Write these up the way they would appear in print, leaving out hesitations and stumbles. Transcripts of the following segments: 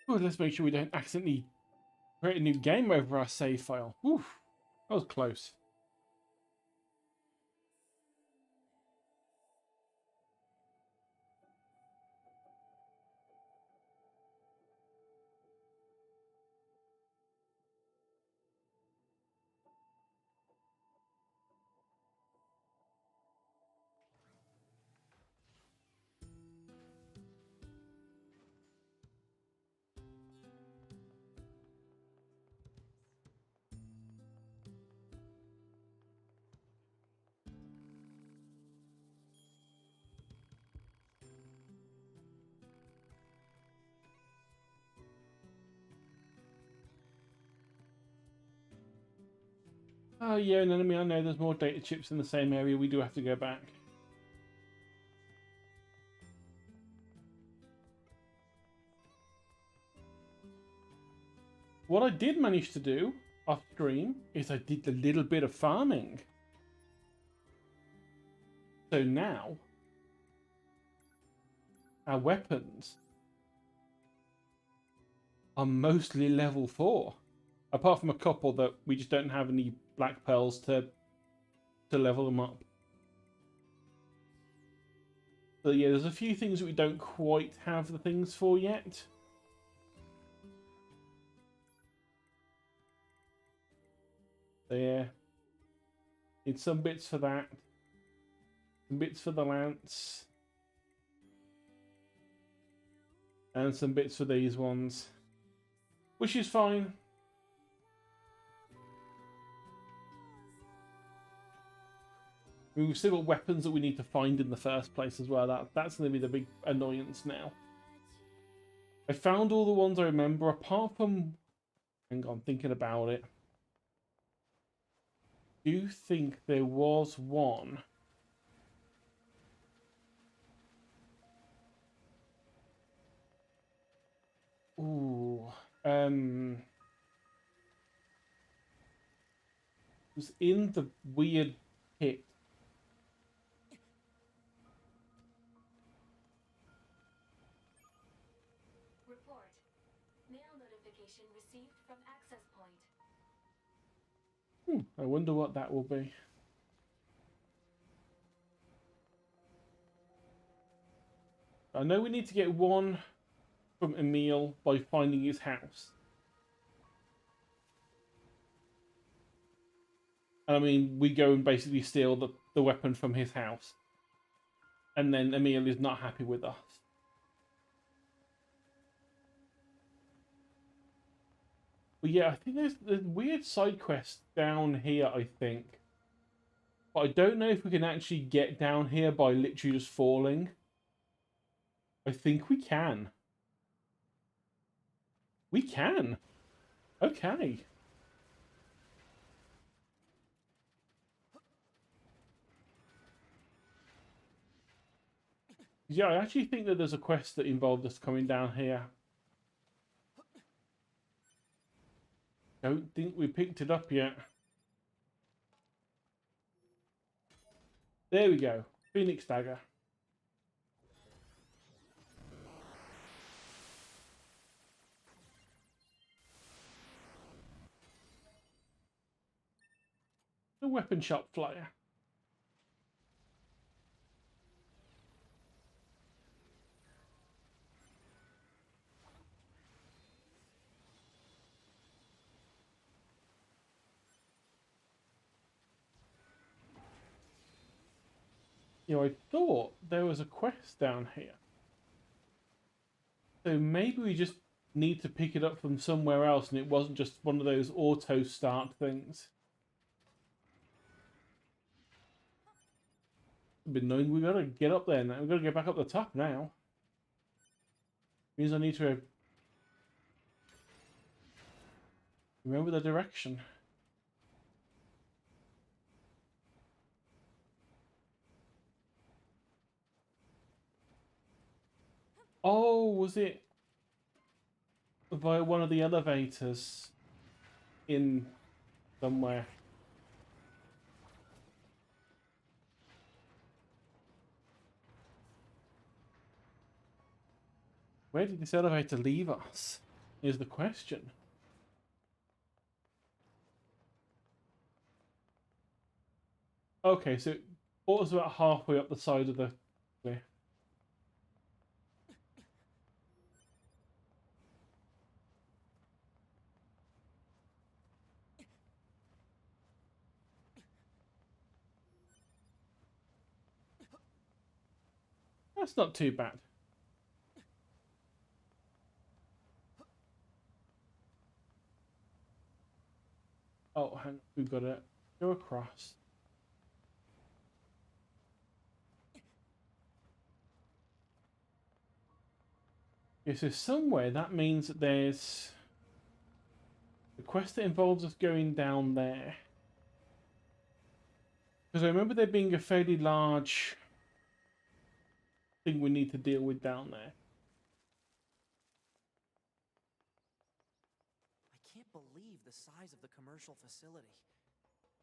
Ooh, let's make sure we don't accidentally create a new game over our save file. Oof, that was close. Oh yeah, and enemy, I know there's more data chips in the same area. We do have to go back. What I did manage to do off screen is I did a little bit of farming. So now our weapons are mostly level 4. Apart from a couple that we just don't have any black pearls to level them up. So yeah, there's a few things that we don't quite have the things for yet. So yeah, need some bits for that. Some bits for the lance. And some bits for these ones. Which is fine. I mean, we've still got weapons that we need to find in the first place as well. That's going to be the big annoyance now. I found all the ones I remember, apart from... Hang on, thinking about it. Do you think there was one? Ooh. It was in the weird pit. Report. Mail notification received from access point. I wonder what that will be. I know we need to get one from Emil by finding his house. I mean, we go and basically steal the weapon from his house. And then Emil is not happy with us. But yeah, I think there's weird side quests down here, I think. But I don't know if we can actually get down here by literally just falling. I think we can. We can. Okay. Yeah, I actually think that there's a quest that involved us coming down here. Don't think we picked it up yet. There we go. Phoenix Dagger. The weapon shop flyer. You know, I thought there was a quest down here. So maybe we just need to pick it up from somewhere else and it wasn't just one of those auto start things. Been knowing we gotta get up there now. We gotta get back up the top now. Means I need to remember the direction. Oh, was it via one of the elevators in somewhere? Where did this elevator leave us? is the question. Okay, so it brought us about halfway up the side of the cliff. That's not too bad. Oh, hang on. We've got to go across. Okay, so somewhere that means that there's a quest that involves us going down there. Because I remember there being a fairly large thing we need to deal with down there. I can't believe the size of the commercial facility.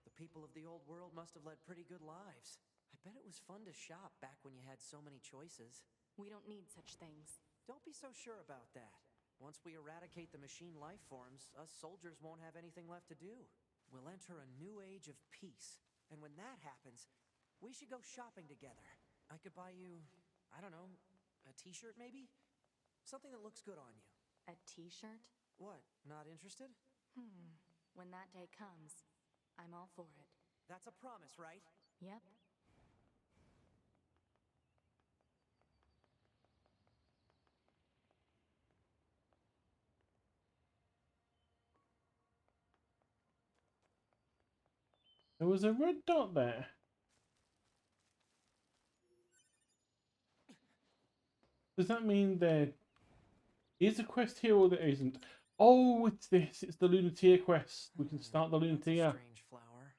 The people of the old world must have led pretty good lives. I bet it was fun to shop back when you had so many choices. We don't need such things. Don't be so sure about that. Once we eradicate the machine life forms, us soldiers won't have anything left to do. We'll enter a new age of peace. And when that happens, we should go shopping together. I could buy you, I don't know, a t-shirt maybe? Something that looks good on you. A t-shirt? What, not interested? When that day comes, I'm all for it. That's a promise, right? Yep. There was a red dot there. Does that mean there is a quest here or there isn't? Oh, it's this. It's the Lunateer quest. We can start the That's a Lunateer. strange flower.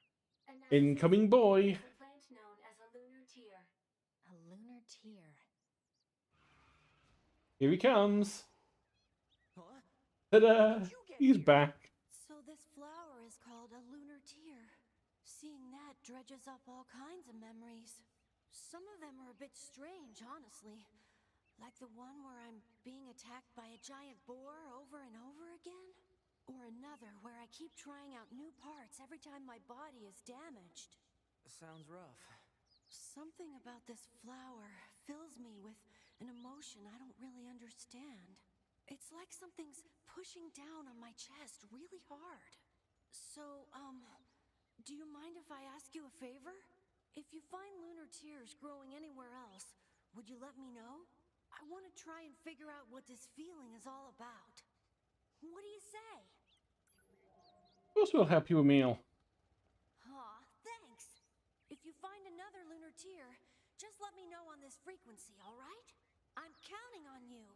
Analysis Incoming boy. is a plant known as a lunar tear. A lunar tear. Here he comes. Huh? Ta-da! How'd you get He's here? back. So this flower is called a lunar tear. Seeing that dredges up all kinds of memories. Some of them are a bit strange, honestly. Like the one where I'm being attacked by a giant boar over and over again. Or another where I keep trying out new parts every time my body is damaged. Sounds rough. Something about this flower fills me with an emotion I don't really understand. It's like something's pushing down on my chest really hard. So, do you mind if I ask you a favor? If you find lunar tears growing anywhere else, would you let me know? I want to try and figure out what this feeling is all about. What do you say? Of course we'll help you a meal. Aw, thanks. If you find another lunar tear, just let me know on this frequency, all right? I'm counting on you.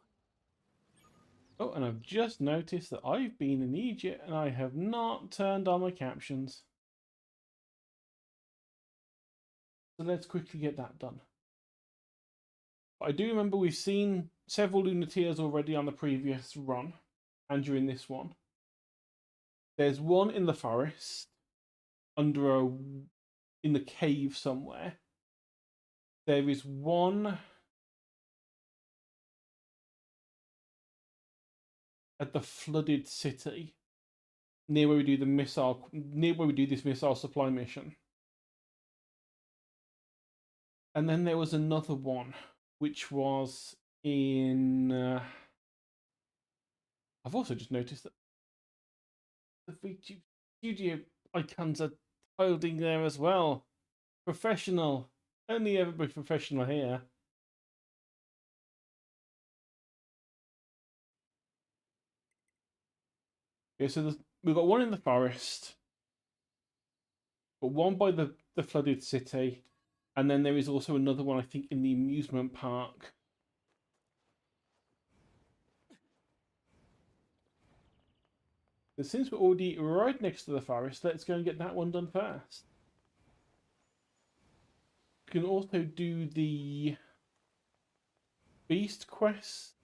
Oh, and I've just noticed that I've been in Egypt and I have not turned on my captions. So let's quickly get that done. I do remember we've seen several Lunateers already on the previous run and during this one. There's one in the forest, in the cave somewhere. There is one at the flooded city, near where we do this missile supply mission. And then there was another one, which was in. I've also just noticed that the VTube studio icons are holding there as well. Professional. Only ever be professional here. Okay, so we've got one in the forest, but one by the flooded city, and then there is also another one, I think, in the amusement park. But since we're already right next to the forest, let's go and get that one done first. We can also do the Beast quest.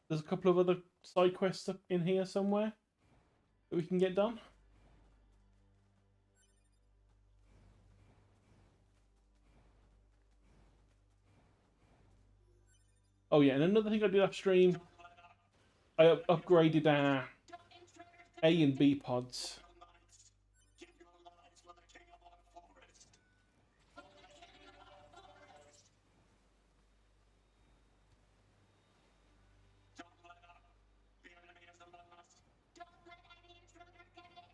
There's a couple of other side quests up in here somewhere that we can get done. Oh yeah, and another thing I did off stream, I upgraded our A and B pods.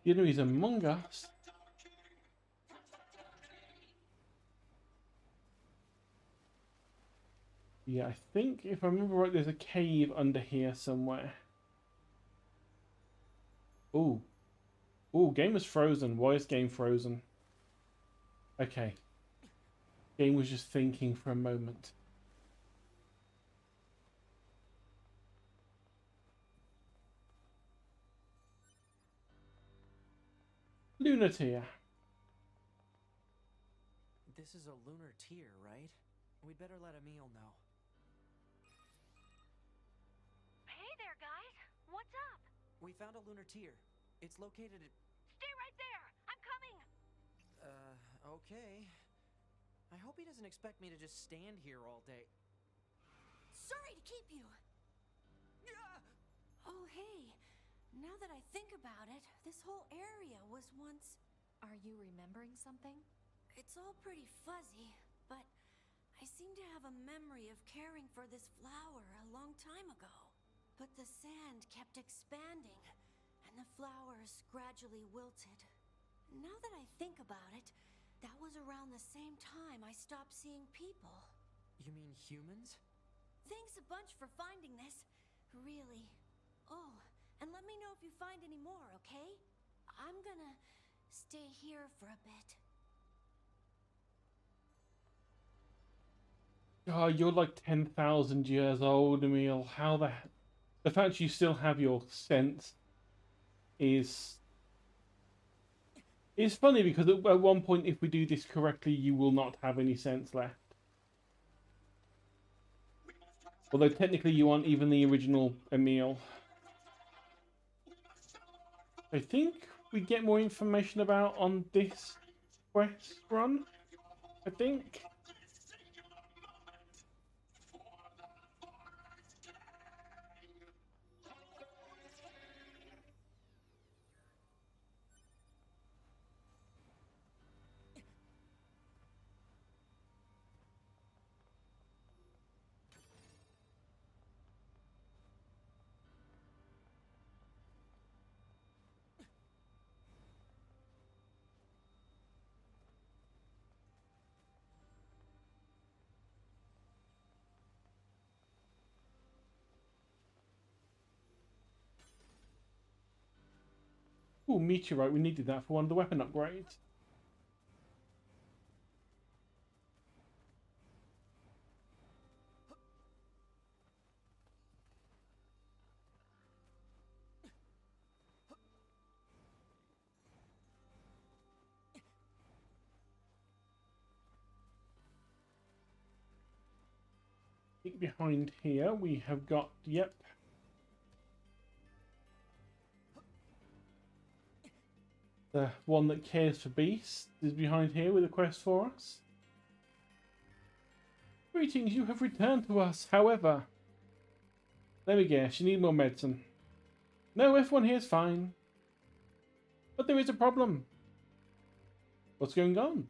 The enemies among us. Yeah, I think if I remember right, there's a cave under here somewhere. Ooh. Ooh, game is frozen. Why is game frozen? Okay. Game was just thinking for a moment. Lunatia. This is a lunar tier, right? We'd better let Emil know. Hey there, guys. What's up? We found a lunar tier. It's located at... Stay right there. I'm coming. Okay. I hope he doesn't expect me to just stand here all day. Sorry to keep you. Oh, hey. Now that I think about it, this whole area was once... Are you remembering something? It's all pretty fuzzy, but I seem to have a memory of caring for this flower a long time ago. But the sand kept expanding, and the flowers gradually wilted. Now that I think about it, that was around the same time I stopped seeing people. You mean humans? Thanks a bunch for finding this. Really. Oh, and let me know if you find any more, okay? I'm gonna stay here for a bit. Oh, you're like 10,000 years old, Emil. How the fact you still have your sense is funny, because at one point, if we do this correctly, you will not have any sense left. Although technically you aren't even the original Emil. I think we get more information about on this quest run, I think. Ooh, meteorite. We needed that for one of the weapon upgrades. I think behind here we have got, yep. The one that cares for beasts is behind here with a quest for us. Greetings, you have returned to us. However, there we go. She needs more medicine. No, everyone here is fine. But there is a problem. What's going on?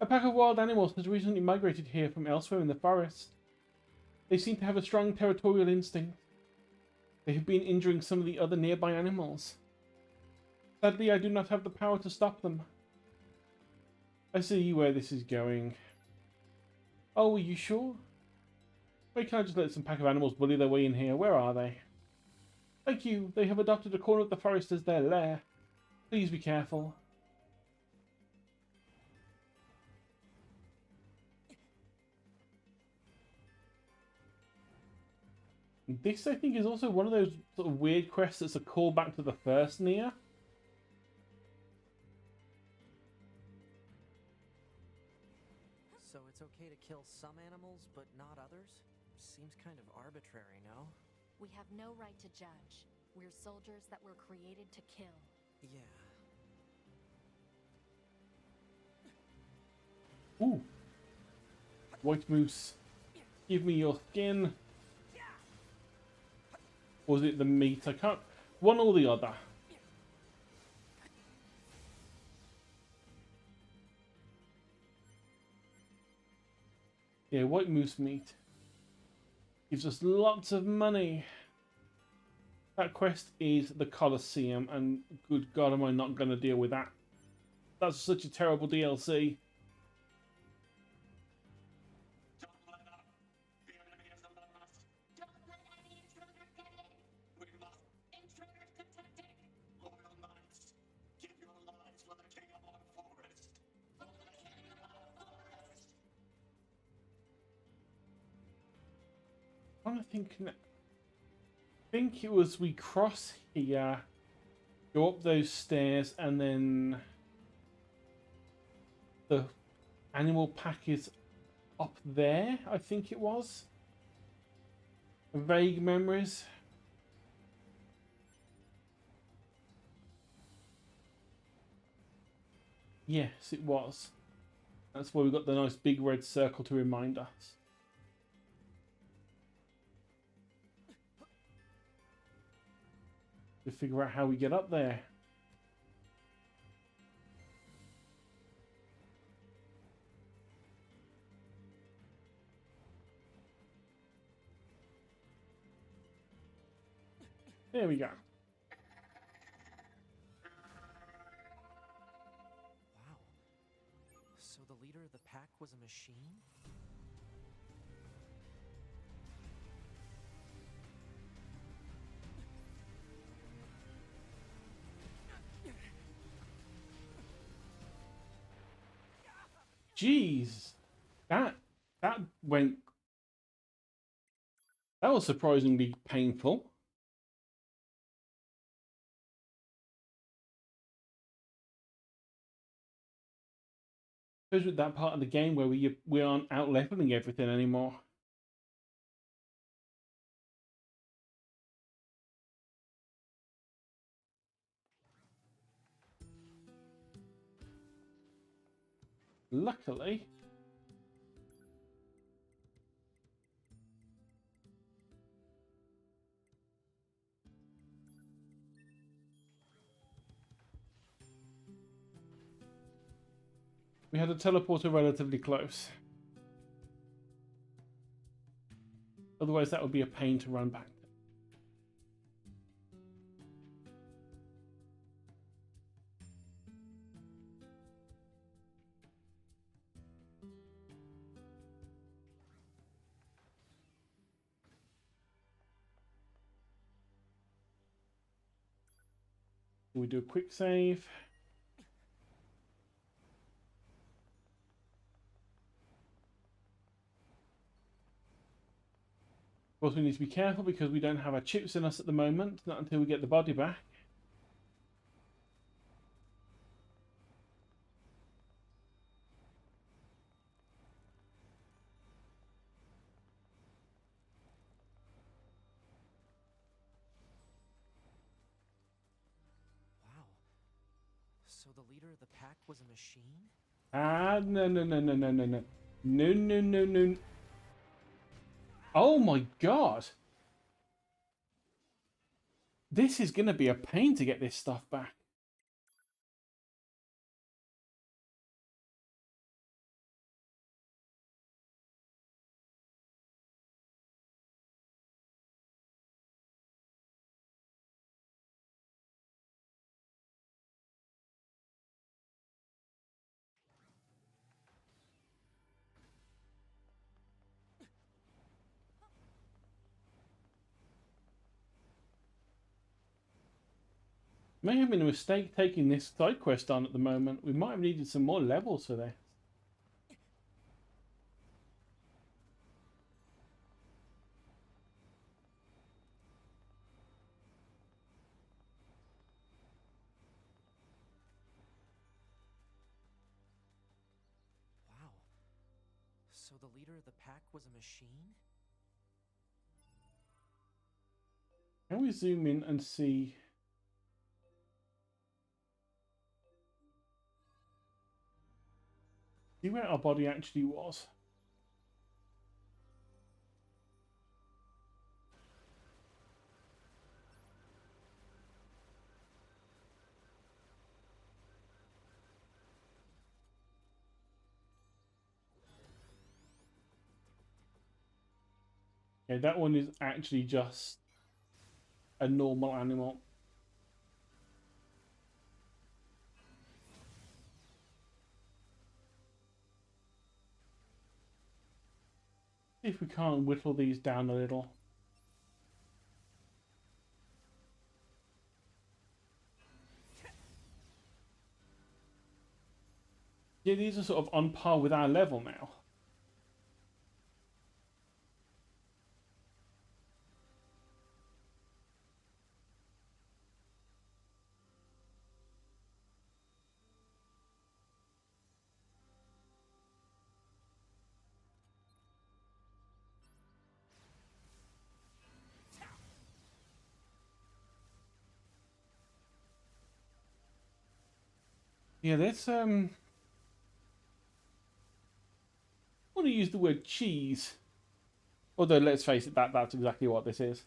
A pack of wild animals has recently migrated here from elsewhere in the forest. They seem to have a strong territorial instinct. They have been injuring some of the other nearby animals. Sadly, I do not have the power to stop them. I see where this is going. Oh, are you sure? Wait, can I just let some pack of animals bully their way in here? Where are they? Thank you. They have adopted a corner of the forest as their lair. Please be careful. This, I think, is also one of those sort of weird quests that's a callback to the first Nier. So it's okay to kill some animals, but not others? Seems kind of arbitrary, no? We have no right to judge. We're soldiers that were created to kill. Yeah. Ooh. White moose. Give me your skin. Or was it the meat? I can't. One or the other. Yeah, white moose meat. Gives us lots of money. That quest is the Colosseum, and good God, am I not going to deal with that. That's such a terrible DLC. I'm trying to think. I think it was we cross here, go up those stairs, and then the animal pack is up there. I think it was. Vague memories. Yes, it was. That's why we got the nice big red circle to remind us. To figure out how we get up there. There we go. Wow. So the leader of the pack was a machine? Jeez. That went. That was surprisingly painful. Goes with that part of the game where we aren't out leveling everything anymore. Luckily, we had a teleporter relatively close. Otherwise, that would be a pain to run back. We do a quick save. Of course, we need to be careful because we don't have our chips in us at the moment, not until we get the body back. Wow. So the leader of the pack was a machine? Ah, no, no, no, no, no, no, no. No, no, no, no. Oh my God. This is going to be a pain to get this stuff back. May have been a mistake taking this side quest on at the moment. We might have needed some more levels for this. Wow. So the leader of the pack was a machine? Can we zoom in and see? See where our body actually was? Yeah, that one is actually just a normal animal. See if we can't whittle these down a little. Yeah, these are sort of on par with our level now. Yeah, let's I want to use the word cheese. Although let's face it, that's exactly what this is.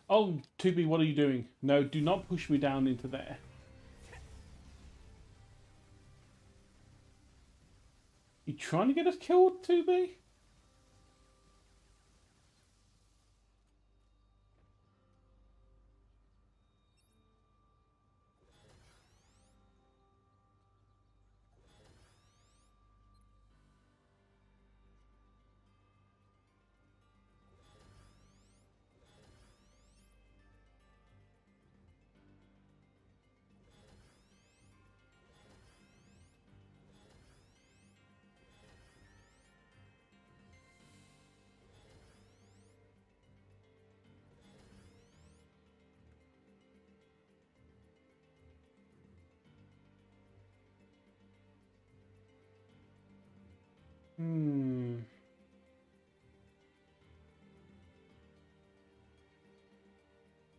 Oh, Tubi, what are you doing? No, do not push me down into there. You trying to get us killed, Tubi? Hmm.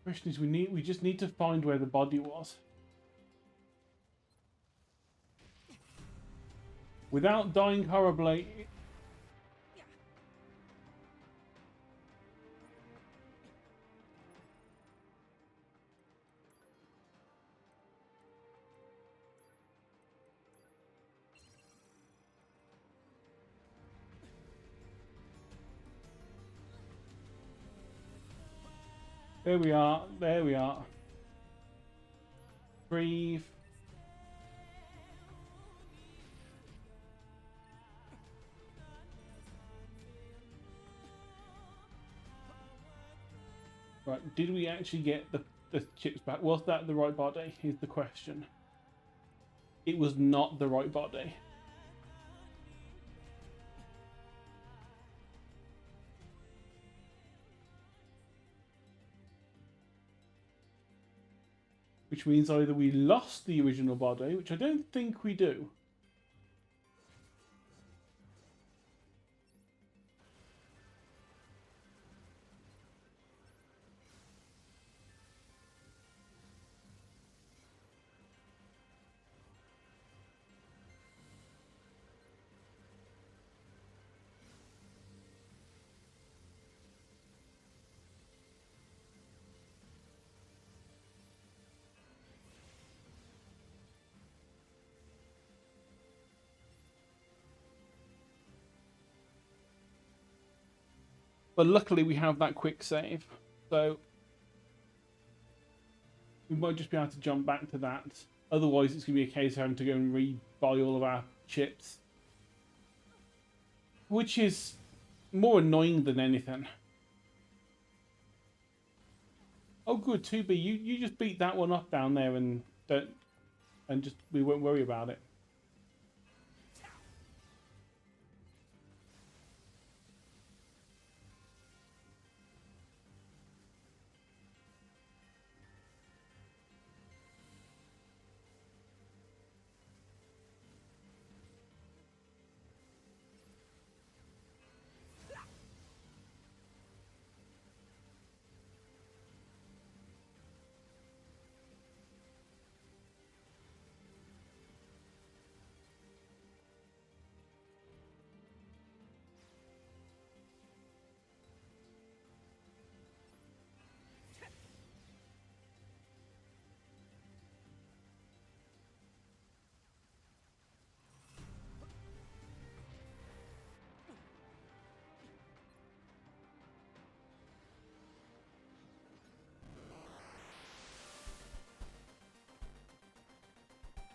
Question is, we just need to find where the body was. Without dying horribly. There we are. There we are. Breathe. Right, did we actually get the chips back? Was that the right body, is the question. It was not the right body. Which means either we lost the original body, which I don't think we do. But luckily we have that quick save, so we might just be able to jump back to that. Otherwise, it's going to be a case of having to go and re-buy all of our chips. Which is more annoying than anything. Oh, good, 2B. You just beat that one up down there and don't, and just we won't worry about it.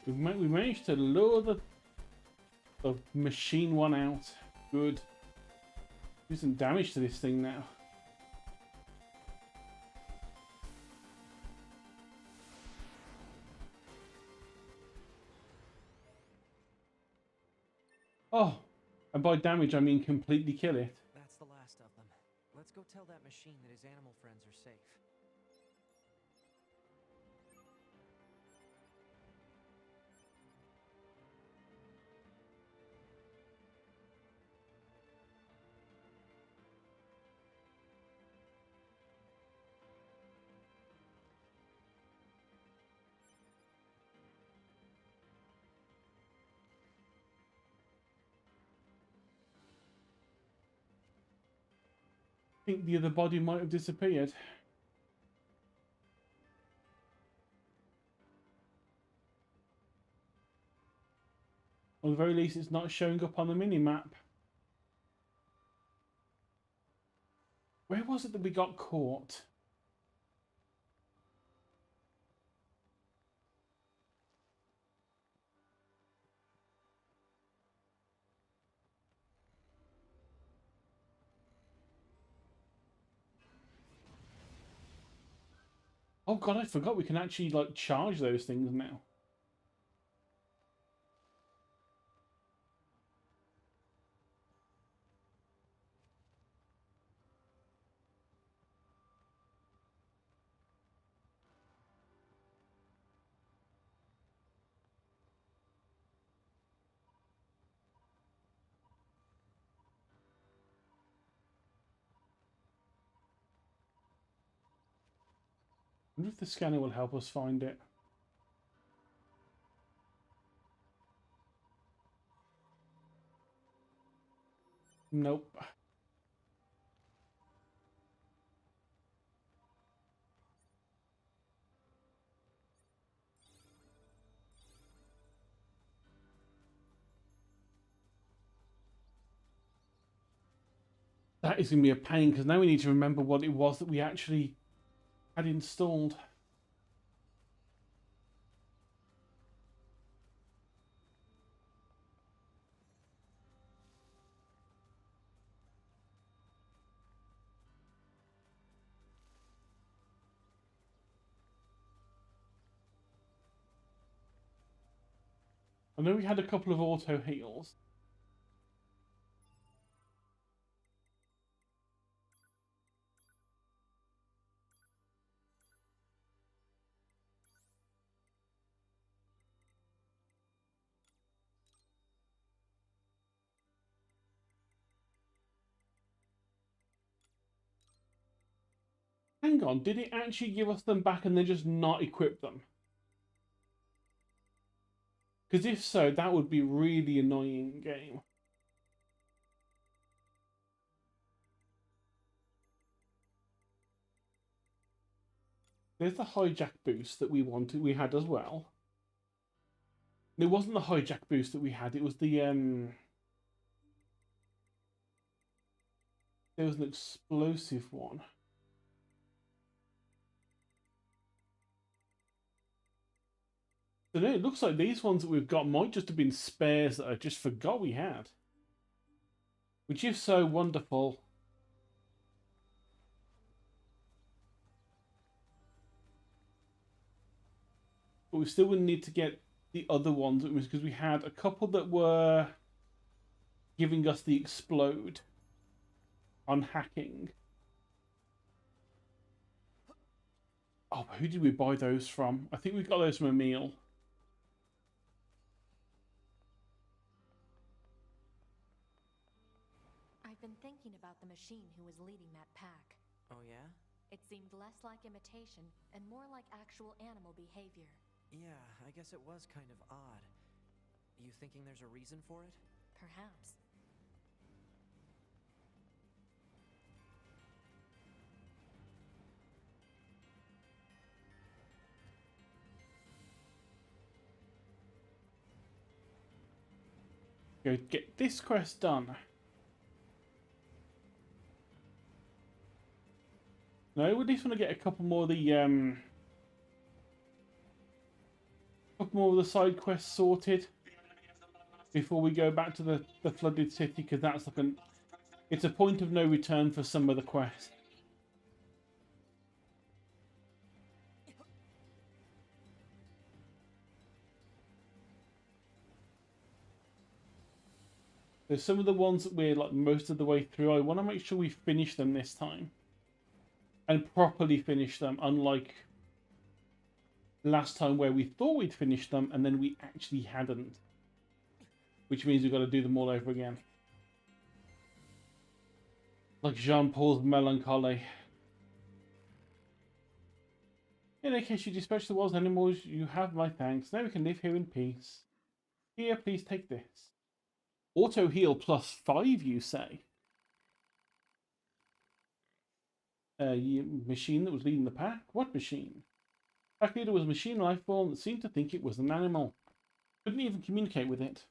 We managed to lure the machine one out. Good. Do some damage to this thing now. Oh, and by damage I mean completely kill it. That's the last of them. Let's go tell that machine that his animal friends are safe. I think the other body might have disappeared. Or at the very least, it's not showing up on the mini-map. Where was it that we got caught? Oh god, I forgot we can actually like charge those things now. I wonder if the scanner will help us find it. Nope. That is going to be a pain because now we need to remember what it was that we actually had installed. I know we had a couple of auto heals. Hang on, did it actually give us them back and then just not equip them? Because if so, that would be really annoying game. There's the hijack boost that we had as well. It wasn't the hijack boost that we had, it was the there was an explosive one. So no, it looks like these ones that we've got might just have been spares that I just forgot we had. Which is so wonderful. But we still would need to get the other ones because we had a couple that were giving us the explode on hacking. Oh, who did we buy those from? I think we got those from Emil. I've been thinking about the machine who was leading that pack. Oh, yeah? It seemed less like imitation and more like actual animal behavior. Yeah, I guess it was kind of odd. You thinking there's a reason for it? Perhaps. Go get this quest done. No, we just want to get a couple more of the side quests sorted before we go back to the flooded city, because that's like it's a point of no return for some of the quests. There's some of the ones that we're like most of the way through. I want to make sure we finish them this time. And properly finish them, unlike last time where we thought we'd finish them and then we actually hadn't. Which means we've got to do them all over again. Like Jean-Paul's Melancholy. In any case, you dispatch the wild animals, you have my thanks. Now we can live here in peace. Here, please take this. Auto heal +5, you say? Machine that was leading the pack? What machine? Pack leader was a machine life form that seemed to think it was an animal. Couldn't even communicate with it.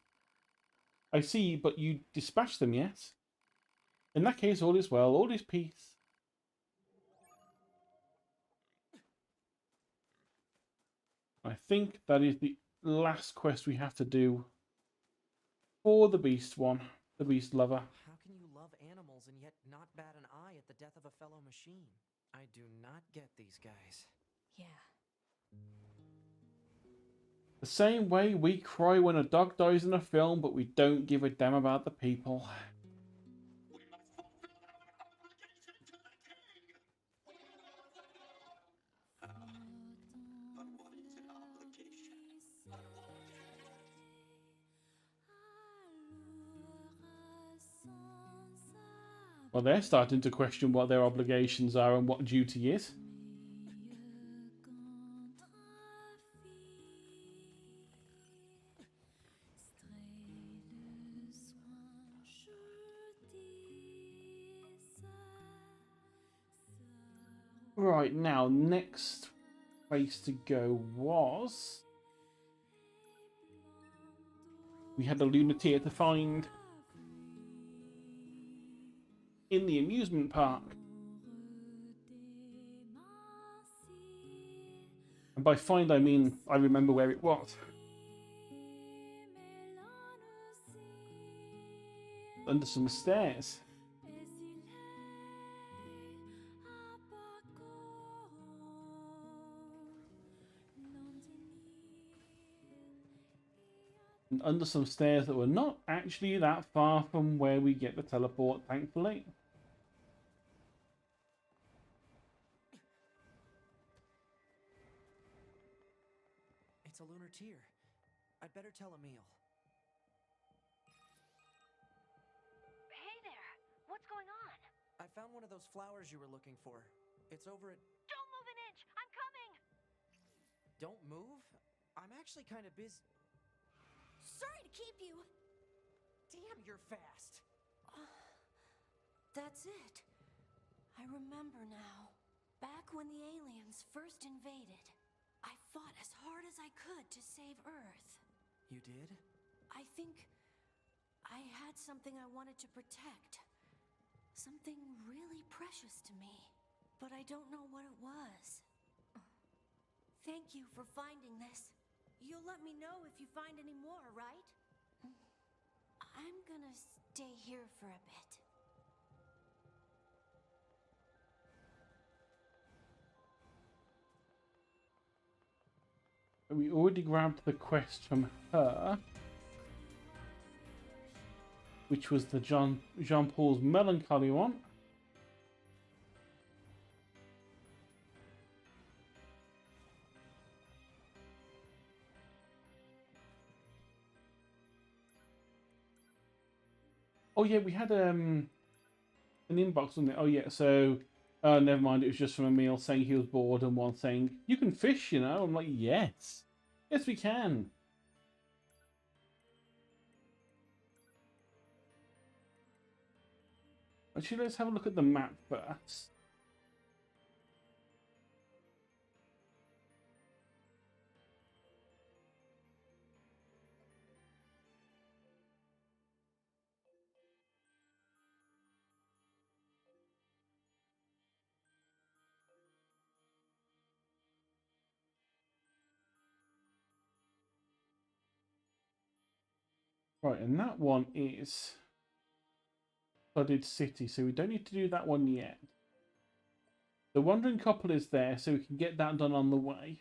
I see, but you dispatched them, yes? In that case, all is well, all is peace. I think that is the last quest we have to do for the beast one, the beast lover. How can you love animals and yet not bat an eye at the death of a fellow machine? I do not get these guys. Yeah. The same way we cry when a dog dies in a film, but we don't give a damn about the people. Well, they're starting to question what their obligations are and what duty is. Right, now, next place to go was... we had a Lunateer to find in the amusement park. And by find, I mean I remember where it was. Under some stairs. And under some stairs that were not actually that far from where we get the teleport, thankfully. It's a lunar tier. I'd better tell Emil. Hey there! What's going on? I found one of those flowers you were looking for. It's over at... Don't move an inch! I'm coming! Don't move? I'm actually kind of busy. Sorry to keep you. Damn, you're fast. That's it. I remember now. Back when the aliens first invaded, I fought as hard as I could to save Earth. You did? I think I had something I wanted to protect. Something really precious to me. But I don't know what it was. Thank you for finding this. You'll let me know if you find any more, right? I'm gonna stay here for a bit. We already grabbed the quest from her, which was the Jean-Paul's melancholy one. Oh yeah, we had an inbox on it. Oh yeah, so never mind. It was just from Emil saying he was bored, and one saying you can fish. You know, I'm like, yes, yes, we can. Actually, let's have a look at the map first. Right, and that one is Flooded City, so we don't need to do that one yet. The Wandering Couple is there, so we can get that done on the way.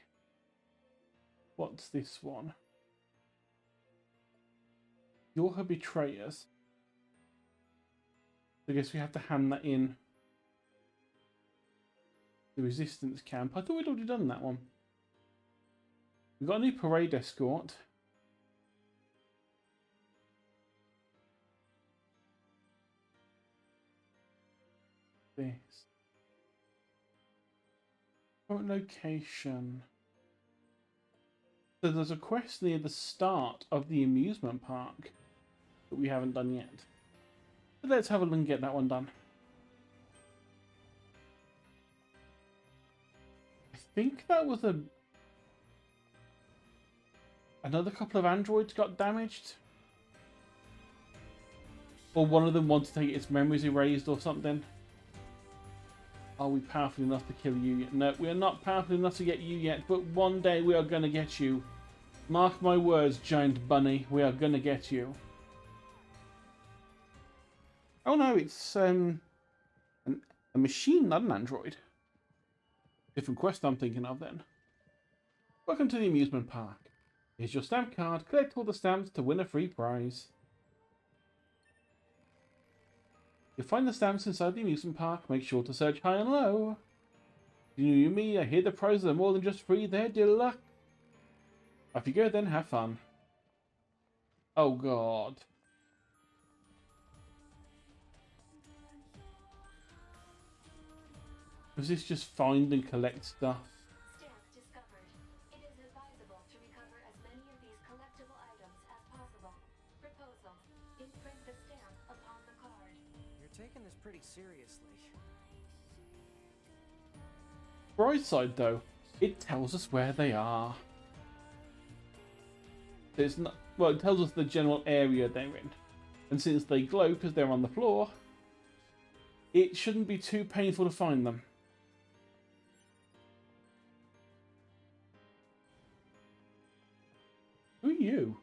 What's this one? You're her betrayers. I guess we have to hand that in. The Resistance Camp. I thought we'd already done that one. We've got a new parade escort. This. Current location. So there's a quest near the start of the amusement park that we haven't done yet. So let's have a look and get that one done. I think that was another couple of androids got damaged. Or one of them wanted to get its memories erased or something. Are we powerful enough to kill you yet? No, we are not powerful enough to get you yet, but one day we are going to get you. Mark my words, giant bunny, we are going to get you. Oh no, it's a machine, not an android. Different quest I'm thinking of then. Welcome to the amusement park. Here's your stamp card. Collect all the stamps to win a free prize. You'll find the stamps inside the amusement park. Make sure to search high and low. You me, I hear the prizes are more than just free. They're deluxe. Off you go then, have fun. Oh god. Was this just find and collect stuff? Stamp discovered. It is advisable to recover as many of these collectible items as possible. Proposal. Imprint the stamp upon the card. You're taking this pretty seriously. Bright side though, it tells us where they are. It's not, well, it tells us the general area they're in. And since they glow because they're on the floor, it shouldn't be too painful to find them. Who are you?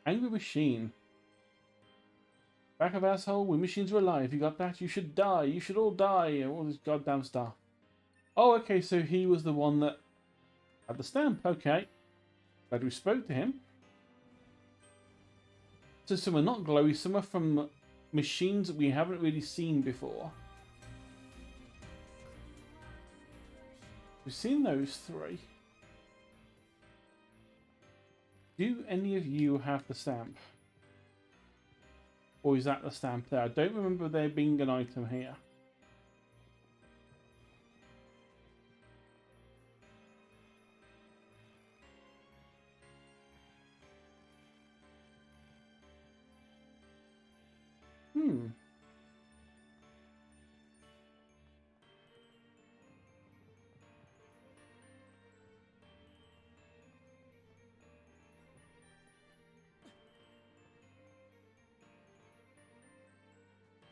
Angry Machine. Back of asshole, when machines are alive, you got that? You should die. You should all die. And all this goddamn stuff. Oh, okay, so he was the one that had the stamp. Okay. Glad we spoke to him. So some are not glowy, some are from machines that we haven't really seen before. We've seen those three. Do any of you have the stamp? Or is that the stamp there? I don't remember there being an item here.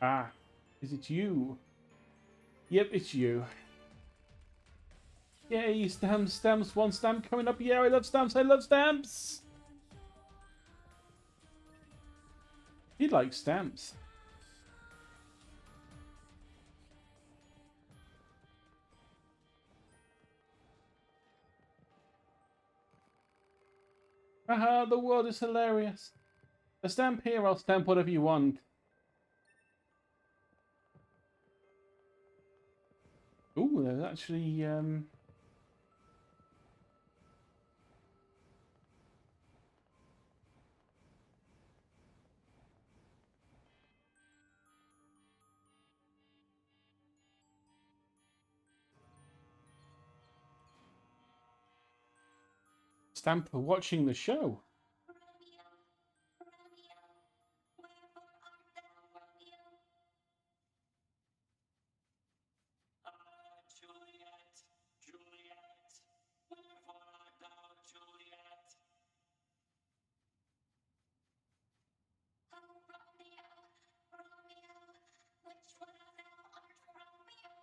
Ah, is it you? Yep, it's you. Yay, stamps, stamps, one stamp coming up. Yeah, I love stamps, I love stamps. He likes stamps. Haha, the world is hilarious. A stamp here, I'll stamp whatever you want. Ooh, there's actually, stamp for watching the show. Juliet, Juliet, wherefore art thou, Juliet? Oh, Romeo, Romeo, which one of thou art Romeo?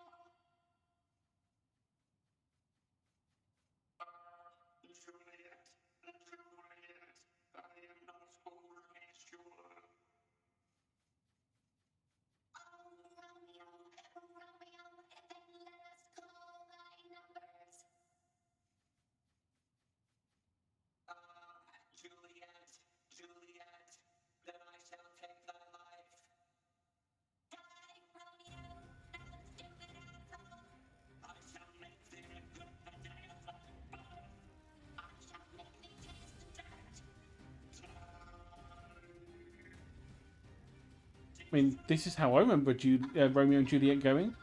Juliet, Juliet, I am not wholly sure. Oh, Romeo, Romeo, then let us call thy numbers. Juliet, Juliet, then I shall take thy life. Die, Romeo, thou stupid asshole. I shall make thee regret the day of thy birth. I shall make thee taste the dirt. I mean, this is how I remember Romeo and Juliet going.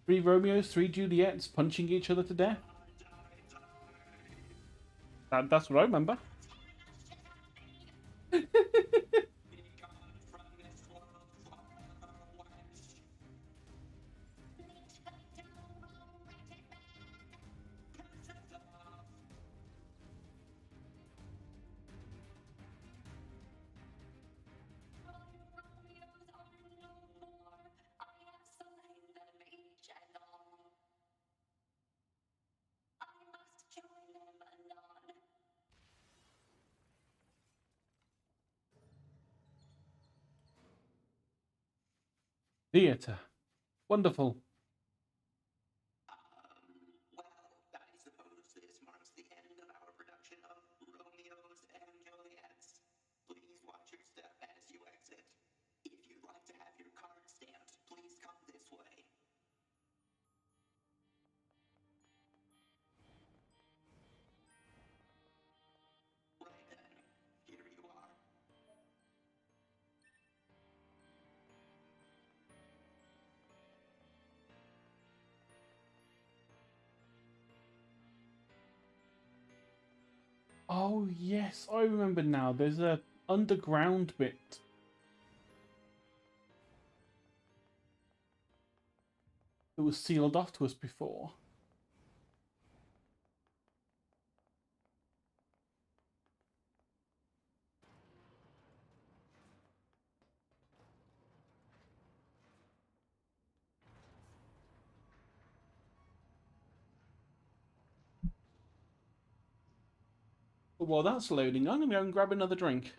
Three Romeos, three Juliets punching each other to death. That's what I remember. Be gone from this world forever, wench. Meet thy doom, O wretched man. Princess of My Romeos are no more. I have slain them each and all. I must join them anon. Theatre. Wonderful. Well, I suppose this marks the end of our production of Romeos and Juliets. Please watch your step as you exit. If you'd like to have your card stamped, please come this way. Right then, here you are. Oh yes, I remember now. There's a underground bit. That was sealed off to us before. But while that's loading, I'm going to go and grab another drink.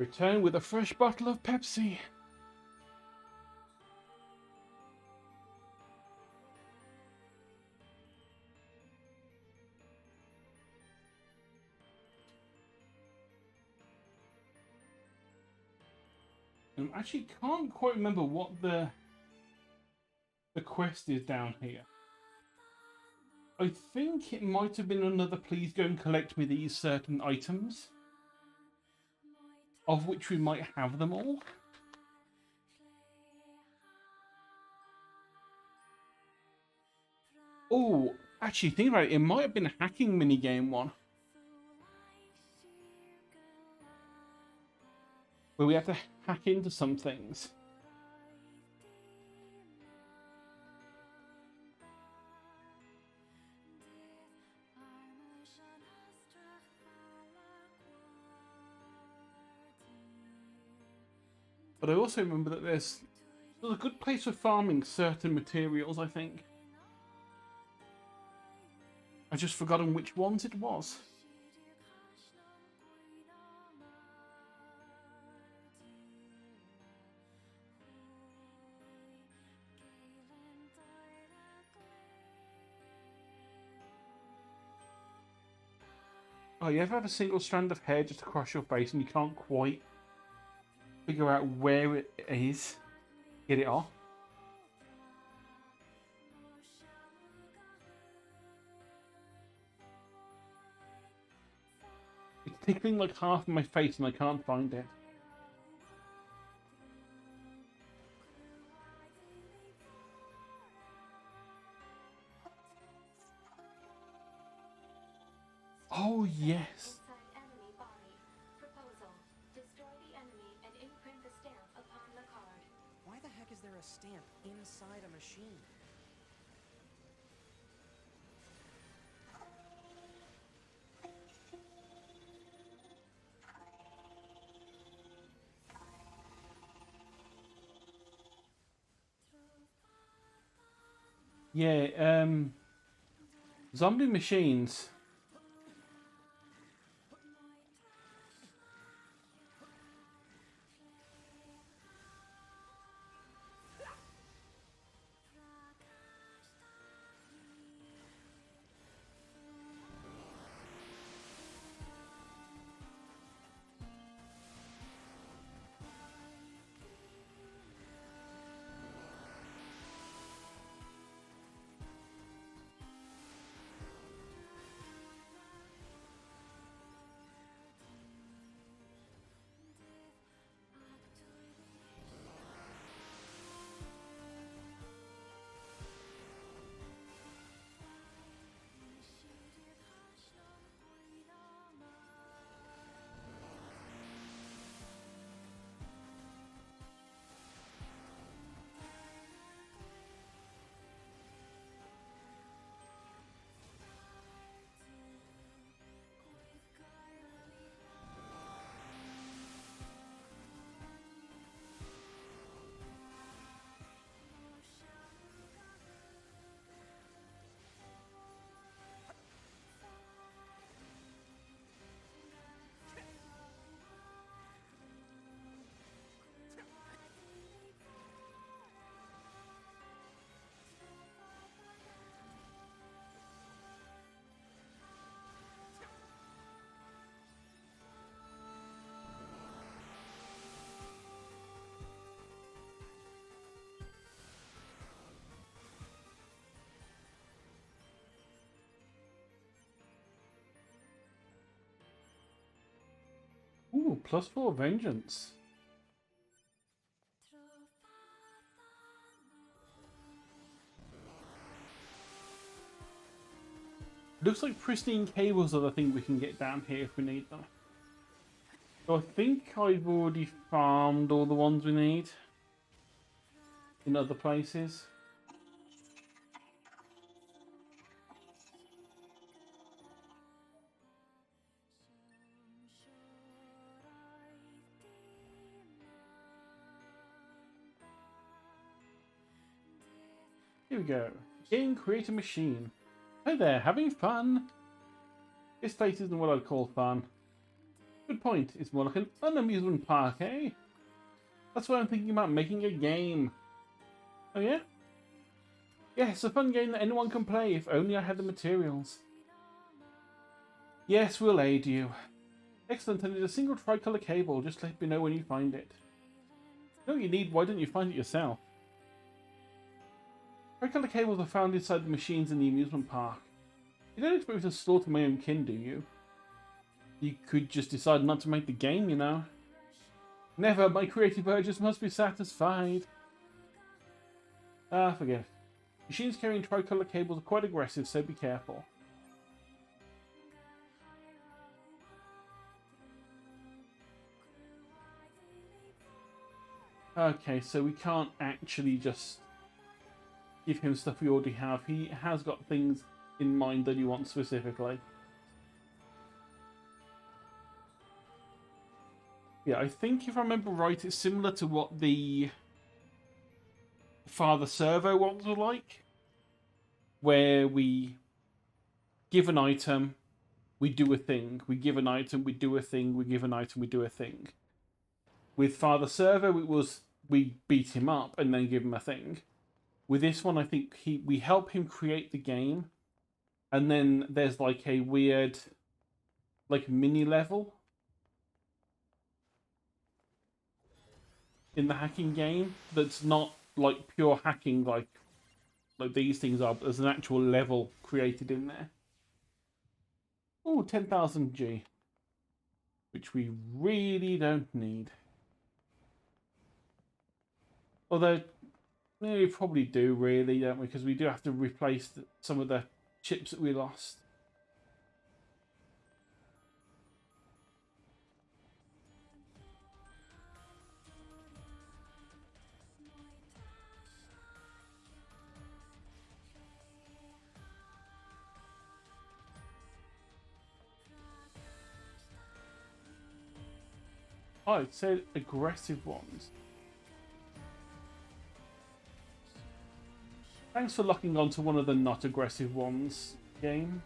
Return with a fresh bottle of Pepsi. I actually can't quite remember what the quest is down here. I think it might have been another please go and collect me these certain items, of which we might have them all. Oh, actually, think about it. It might have been a hacking minigame one, where we have to hack into some things. But I also remember that there's a good place for farming certain materials, I think. I've just forgotten which ones it was. Oh, you ever have a single strand of hair just across your face and you can't quite figure out where it is? Get it off? It's tickling like half of my face and I can't find it. Oh, yes. Inside enemy body. Proposal. Destroy the enemy and imprint the stamp upon the card. Why the heck is there a stamp inside a machine? Yeah, zombie machines. Ooh, +4 vengeance. Looks like pristine cables are the thing we can get down here if we need them. So I think I've already farmed all the ones we need in other places. Here we go. Game create a machine. Hey there, having fun? This place isn't what I'd call fun. Good point. It's more like an amusement park, eh? That's why I'm thinking about making a game. Oh yeah? Yes, a fun game that anyone can play if only I had the materials. Yes, we'll aid you. Excellent, and it's a single tricolour cable. Just let me know when you find it. No, you need. Why don't you find it yourself? Tricolour cables are found inside the machines in the amusement park. You don't expect me to slaughter my own kin, do you? You could just decide not to make the game, you know. Never. My creative urges must be satisfied. Ah, forget it. Machines carrying tricolour cables are quite aggressive, so be careful. Okay, so we can't actually just give him stuff we already have. He has got things in mind that he wants specifically. Yeah, I think if I remember right, it's similar to what the Father Servo ones were like, where we give an item, we do a thing. We give an item, we do a thing. We give an item, we do a thing. With Father Servo, it was we beat him up and then give him a thing. With this one, I think we help him create the game, and then there's like a weird, like mini level in the hacking game that's not like pure hacking like these things are, but there's an actual level created in there. Oh, 10,000 G, which we really don't need. Although, yeah, we probably do, really, don't we? Because we do have to replace some of the chips that we lost. Oh, it said aggressive ones. Thanks for locking on to one of the not aggressive ones, game.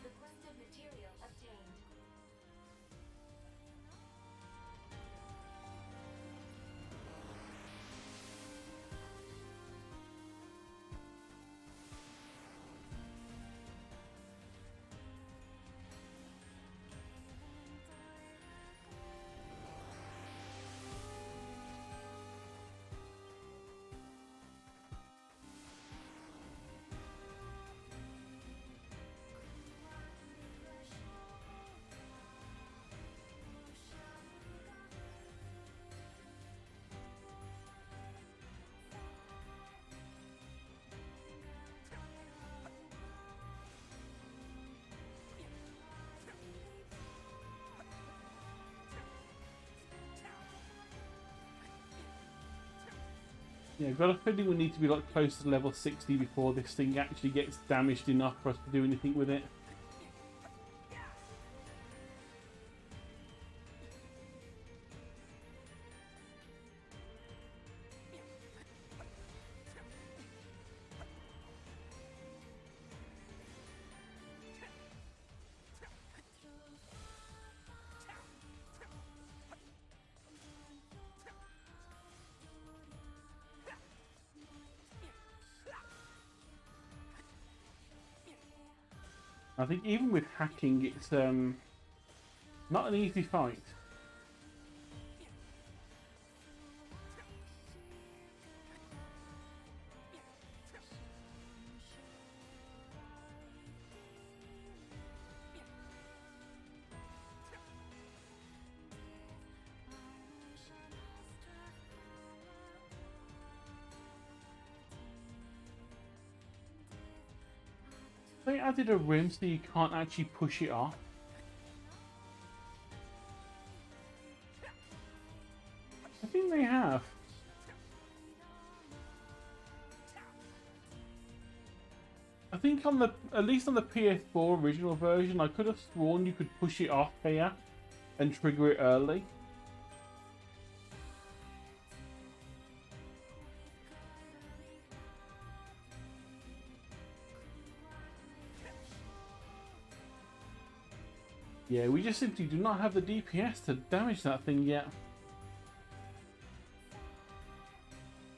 Requested material obtained. Yeah, I've got a feeling we need to be like close to level 60 before this thing actually gets damaged enough for us to do anything with it. I think even with hacking, it's not an easy fight. They added a rim so you can't actually push it off. I think they have. I think on the, at least on the PS4 original version, I could have sworn you could push it off here and trigger it early. Yeah, we just simply do not have the DPS to damage that thing yet.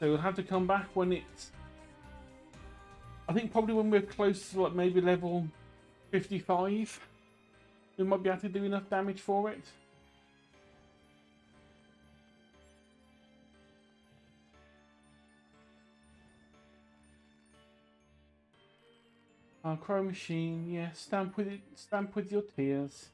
So we'll have to come back when it's... I think probably when we're close to like maybe level 55, we might be able to do enough damage for it. Crow Machine, yeah, stamp with it, stamp with your tears.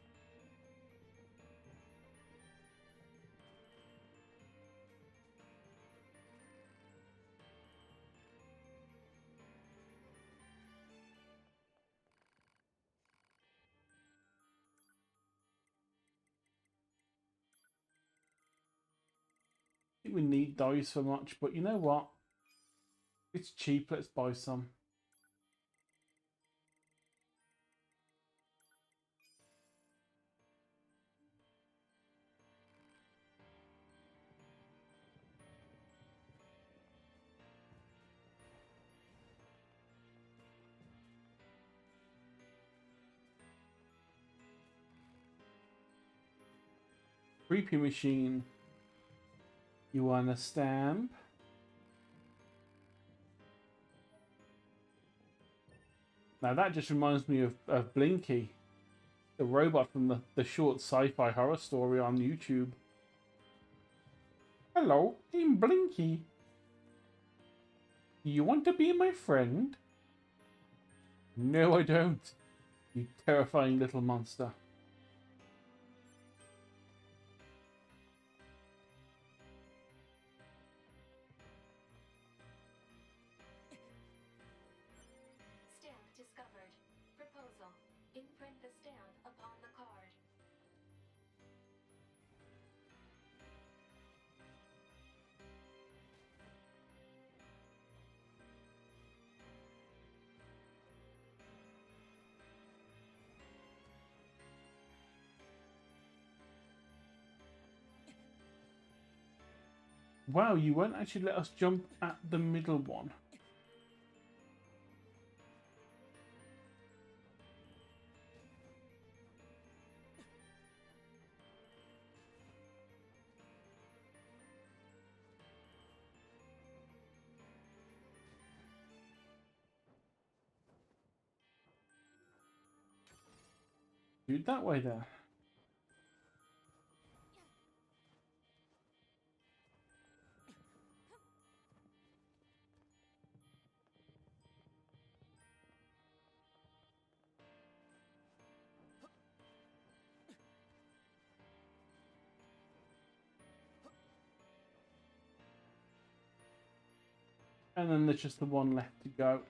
I think we need dice for much, but you know what? It's cheap, let's buy some. Creepy Machine. You want a stamp? Now that just reminds me of Blinky, the robot from the short sci-fi horror story on YouTube. Hello, I'm Blinky. You want to be my friend? No, I don't. You terrifying little monster. Stamp discovered. Proposal. Imprint the stamp upon the card. Wow, you won't actually let us jump at the middle one. Shoot that way there. And then there's just the one left to go.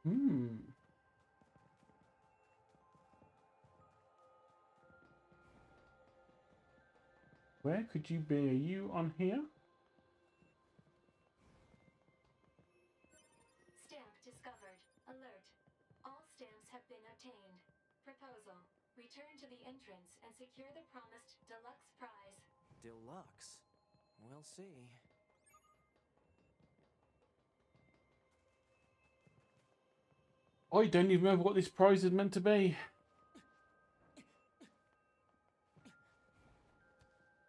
Hmm. Where could you be? Are you on here? Stamp discovered. Alert. All stamps have been obtained. Proposal. Return to the entrance and secure the promised deluxe prize. Deluxe? We'll see. I don't even remember what this prize is meant to be.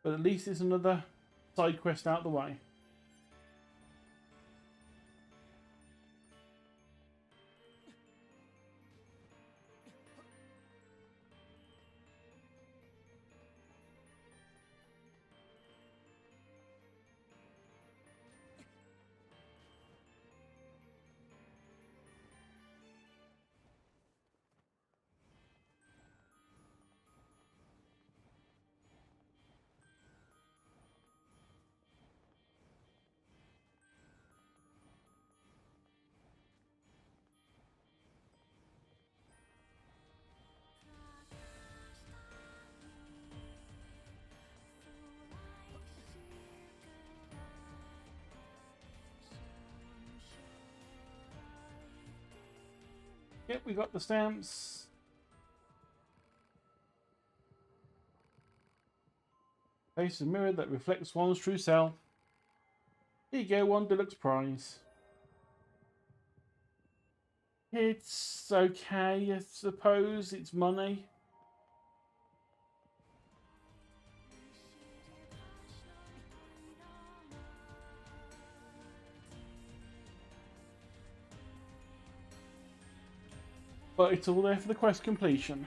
But at least it's another side quest out the way. Yep, we got the stamps. Face a mirror that reflects one's true self. Here you go, one deluxe prize. It's okay, I suppose. It's money. But it's all there for the quest completion.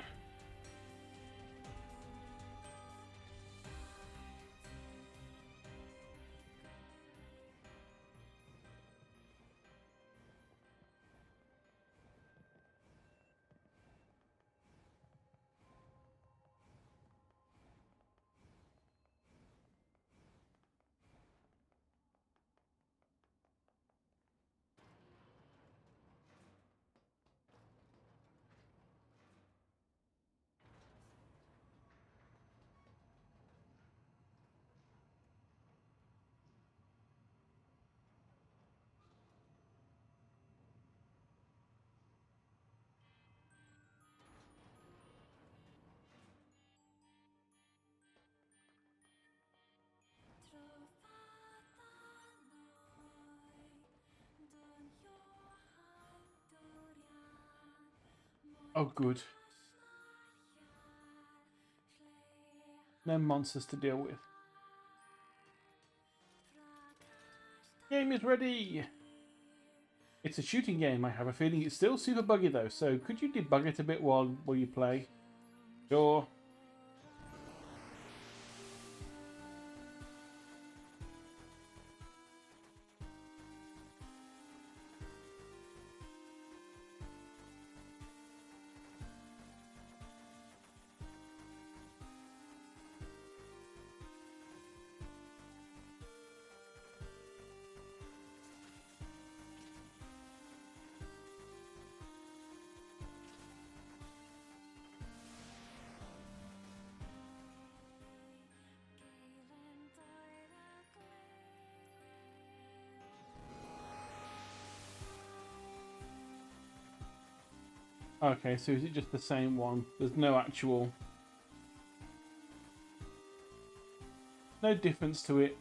Oh, good. No monsters to deal with. Game is ready! It's a shooting game. I have a feeling it's still super buggy though, so could you debug it a bit while you play? Sure. Okay, so is it just the same one? There's no actual... no difference to it.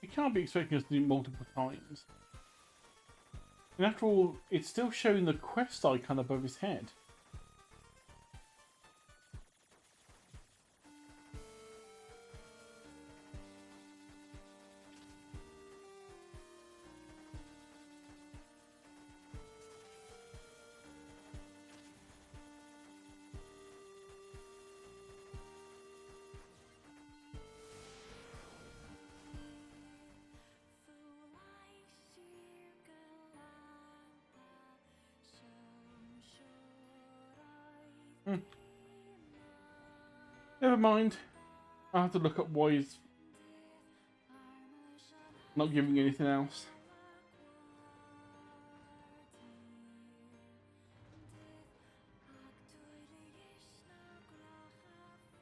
You can't be expecting us to do it multiple times. And after all, it's still showing the quest icon above his head. Never mind. I'll have to look up why he's not giving you anything else.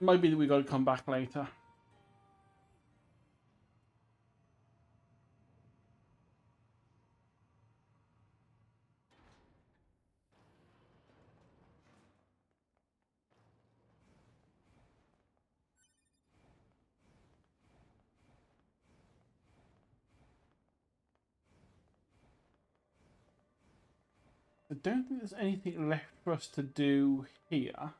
Maybe we gotta come back later. I don't think there's anything left for us to do here.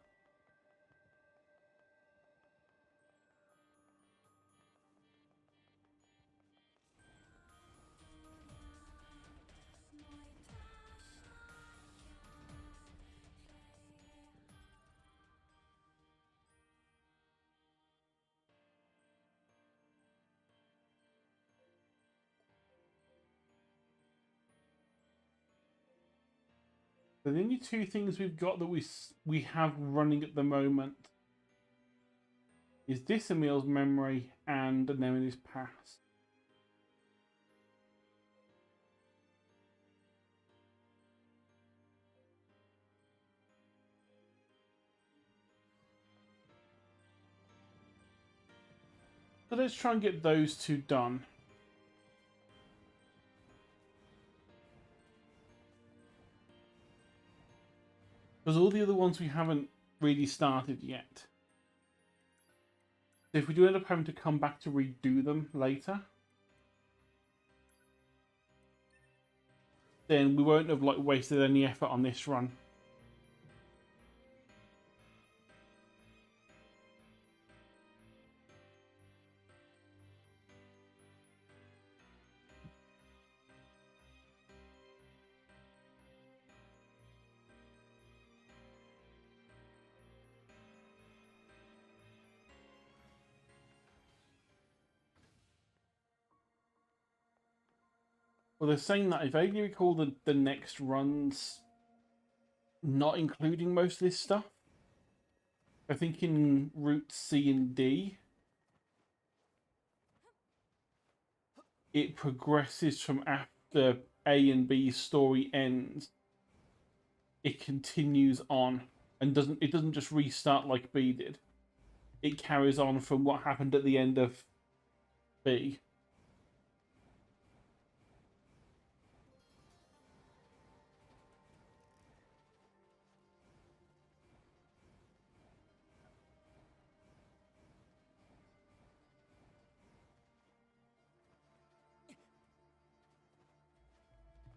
So the only two things we've got that we have running at the moment is this Emil's memory and Anemone's past. So let's try and get those two done. Because all the other ones we haven't really started yet. So if we do end up having to come back to redo them later, then we won't have like wasted any effort on this run. Well, they're saying that if I vaguely recall the next runs not including most of this stuff. I think in Route C and D, it progresses from after A and B's story ends. It continues on and it doesn't just restart like B did. It carries on from what happened at the end of B.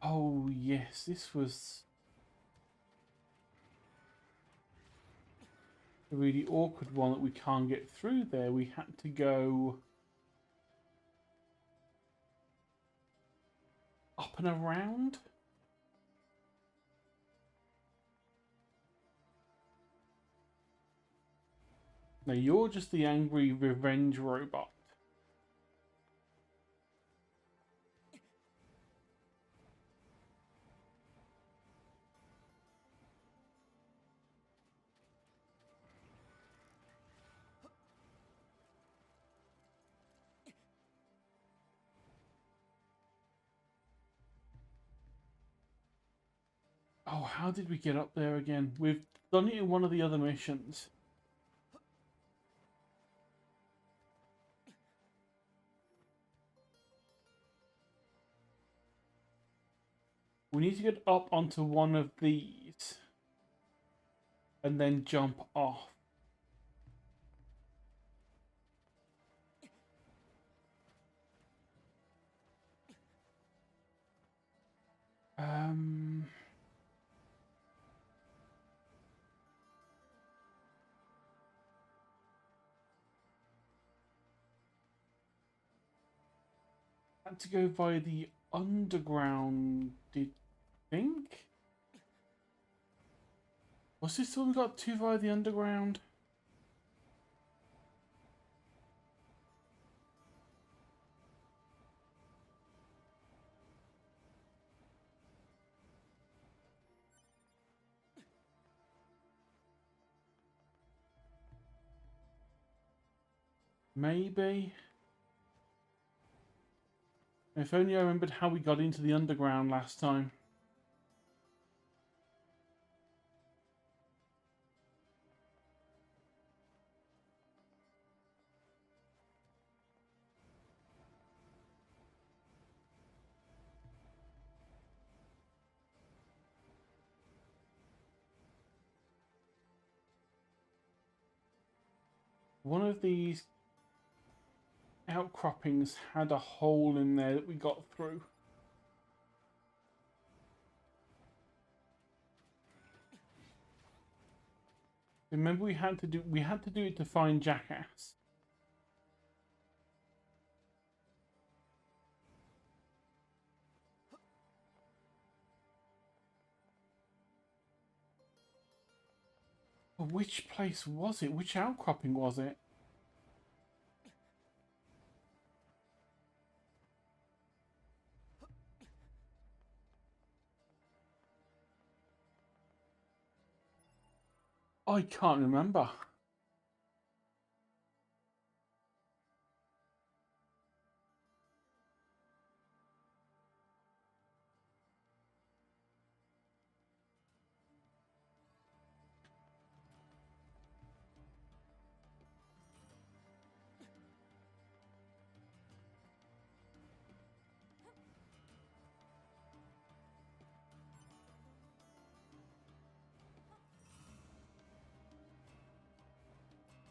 Oh yes, this was a really awkward one that we can't get through there. We had to go up and around. Now you're just the angry revenge robot. Oh, how did we get up there again? We've done it in one of the other missions. We need to get up onto one of these and then jump off. Um... Had to go via the underground, did think? Was this all we got to via the underground? Maybe. If only I remembered how we got into the underground last time. One of these outcroppings had a hole in there that we got through. Remember we had to do it to find Jackass. But which place was it? Which outcropping was it? I can't remember.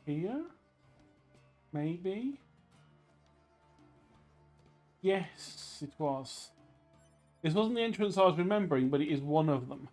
Here? Maybe? Yes, it was. This wasn't the entrance I was remembering, but it is one of them.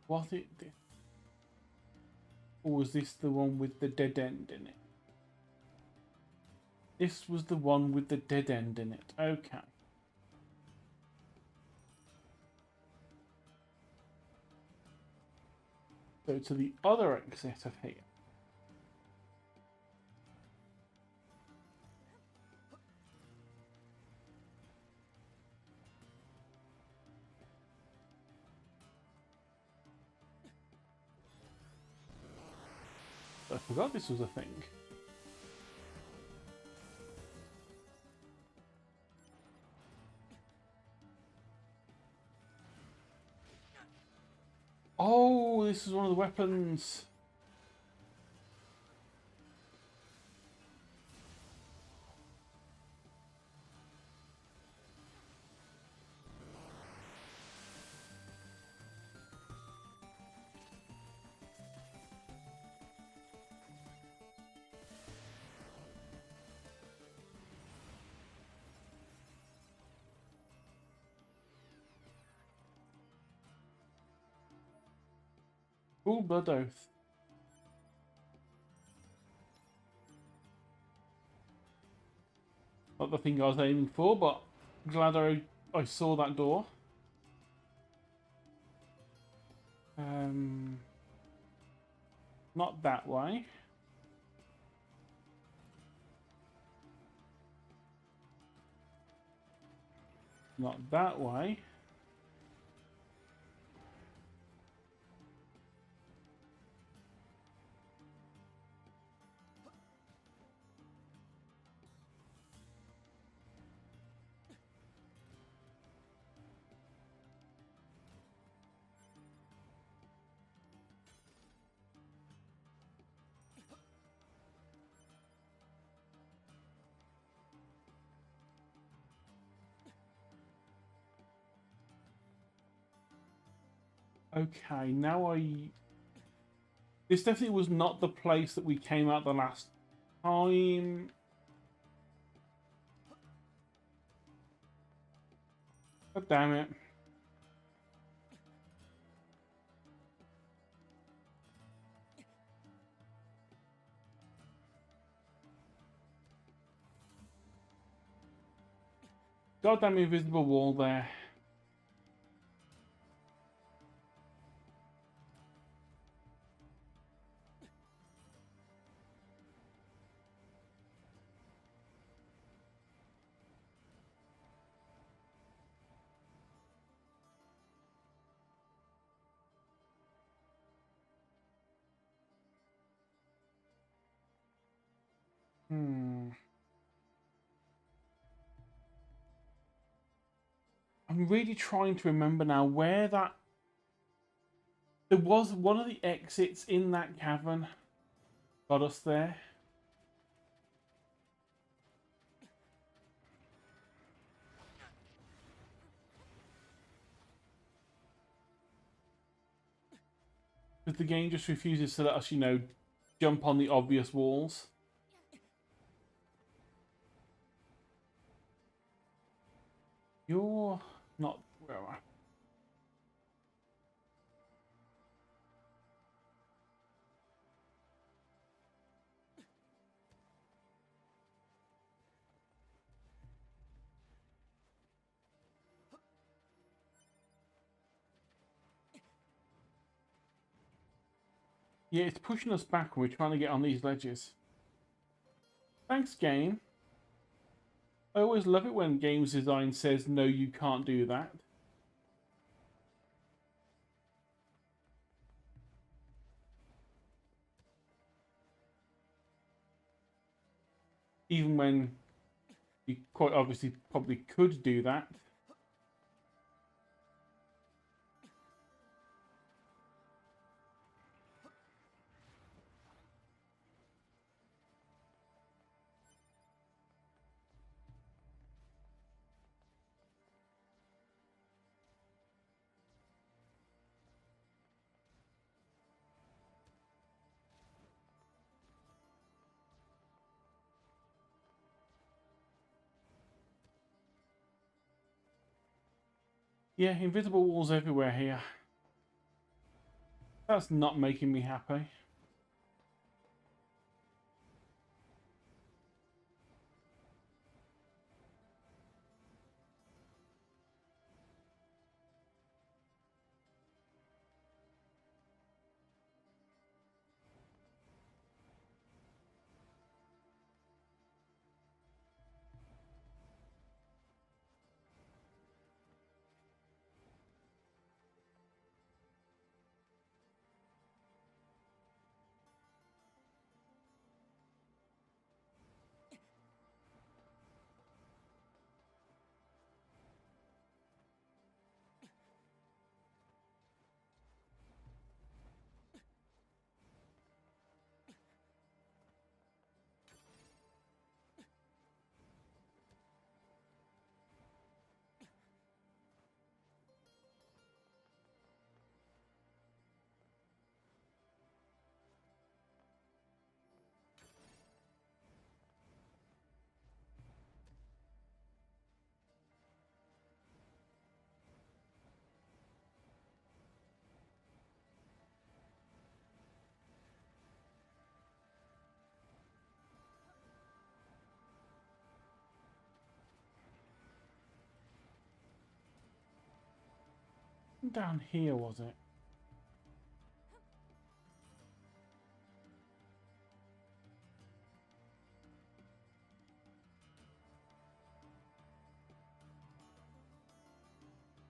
Was it this? Or was this the one with the dead end in it? This was the one with the dead end in it. Okay. So to the other exit of here. I forgot this was a thing. Oh, this is one of the weapons. Full Blood Oath. Not the thing I was aiming for, but glad I saw that door. Not that way. Not that way. Okay, now this definitely was not the place that we came out the last time. God damn it. Goddamn invisible wall there. I'm really trying to remember now where that... There was one of the exits in that cavern got us there. Because the game just refuses to let us, you know, jump on the obvious walls. You're not... Where am Yeah, it's pushing us back when we're trying to get on these ledges. Thanks, game. I always love it when games design says, no, you can't do that. Even when you quite obviously probably could do that. Yeah, invisible walls everywhere here. That's not making me happy. Down here, was it?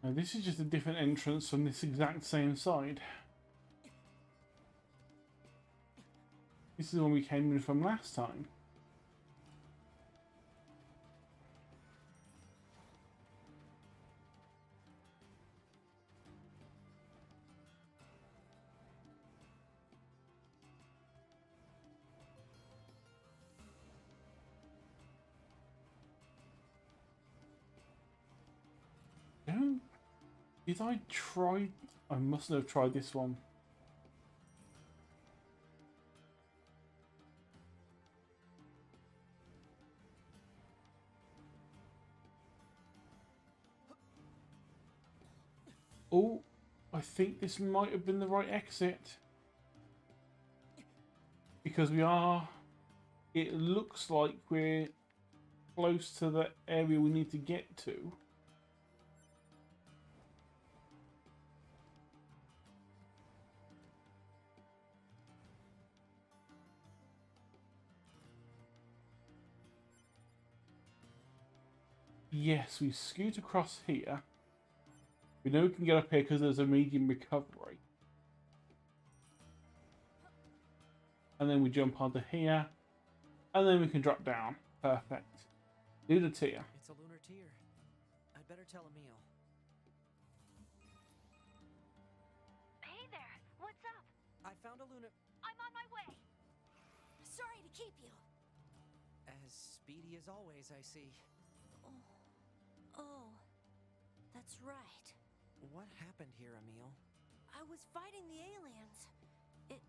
No, this is just a different entrance from this exact same side. This is the one we came in from last time. Did I try? I mustn't have tried this one. Oh, I think this might have been the right exit. Because we are... It looks like we're close to the area we need to get to. Yes, we scoot across here. We know we can get up here because there's a medium recovery. And then we jump onto here. And then we can drop down. Perfect. Do the tier. It's a lunar tier. I'd better tell Emil. Hey there, what's up? I found a lunar... I'm on my way. Sorry to keep you. As speedy as always, I see. Oh, that's right. What happened here, Emil? I was fighting the aliens. It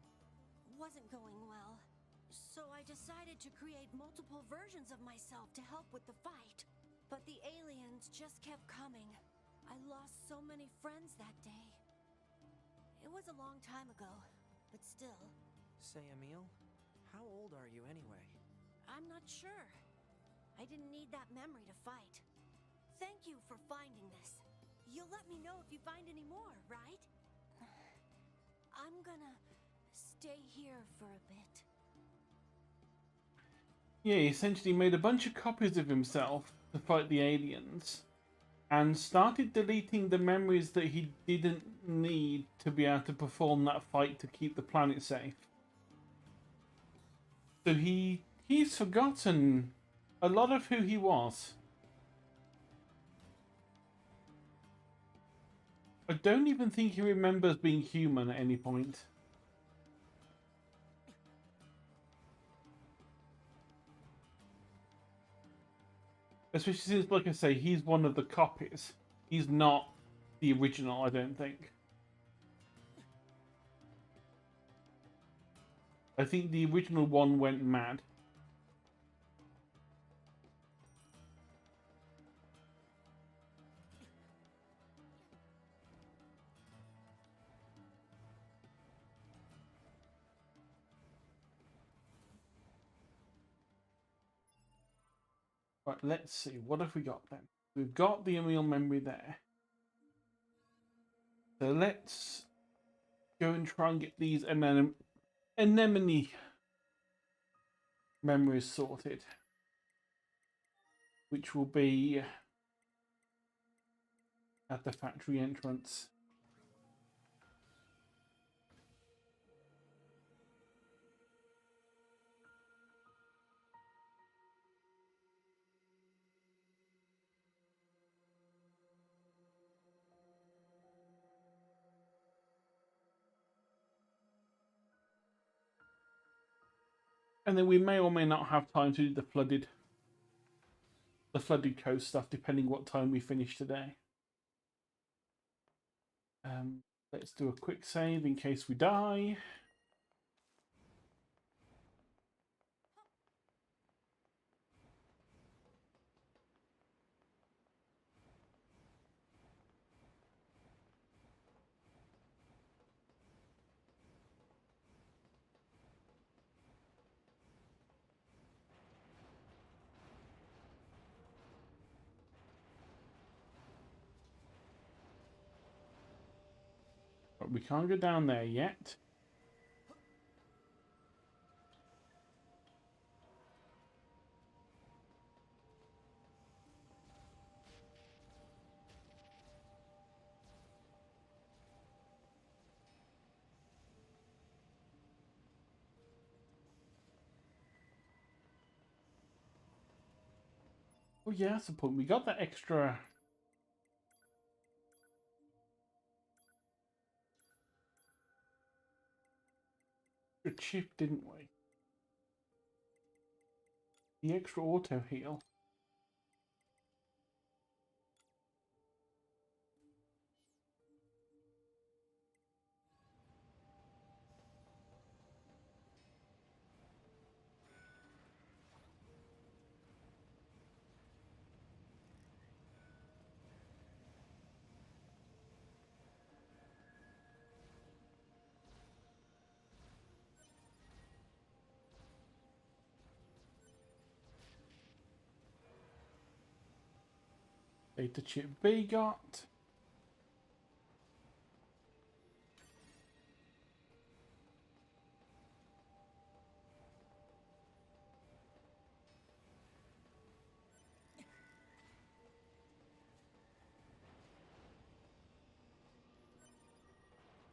wasn't going well. So I decided to create multiple versions of myself to help with the fight. But the aliens just kept coming. I lost so many friends that day. It was a long time ago, but still. Say, Emil, how old are you anyway? I'm not sure. I didn't need that memory to fight. Thank you for finding this. You'll let me know if you find any more, right? I'm gonna stay here for a bit. Yeah, he essentially made a bunch of copies of himself to fight the aliens and started deleting the memories that he didn't need to be able to perform that fight to keep the planet safe. So he's forgotten a lot of who he was. I don't even think he remembers being human at any point. Especially since, like I say, he's one of the copies. He's not the original, I don't think. I think the original one went mad. Right, let's see. What have we got then? We've got the Emil memory there. So let's go and try and get these anemone memories sorted. Which will be at the factory entrance. And then we may or may not have time to do the flooded coast stuff, depending what time we finish today. Let's do a quick save in case we die. But we can't go down there yet. Oh yeah, that's the point. We got that extra chip, didn't we? The extra auto heal. Data chip B got.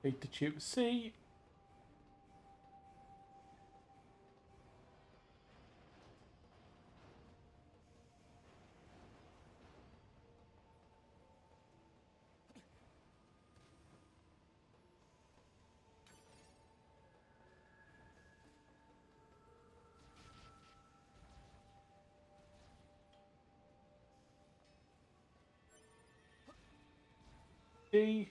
Data chip C. D.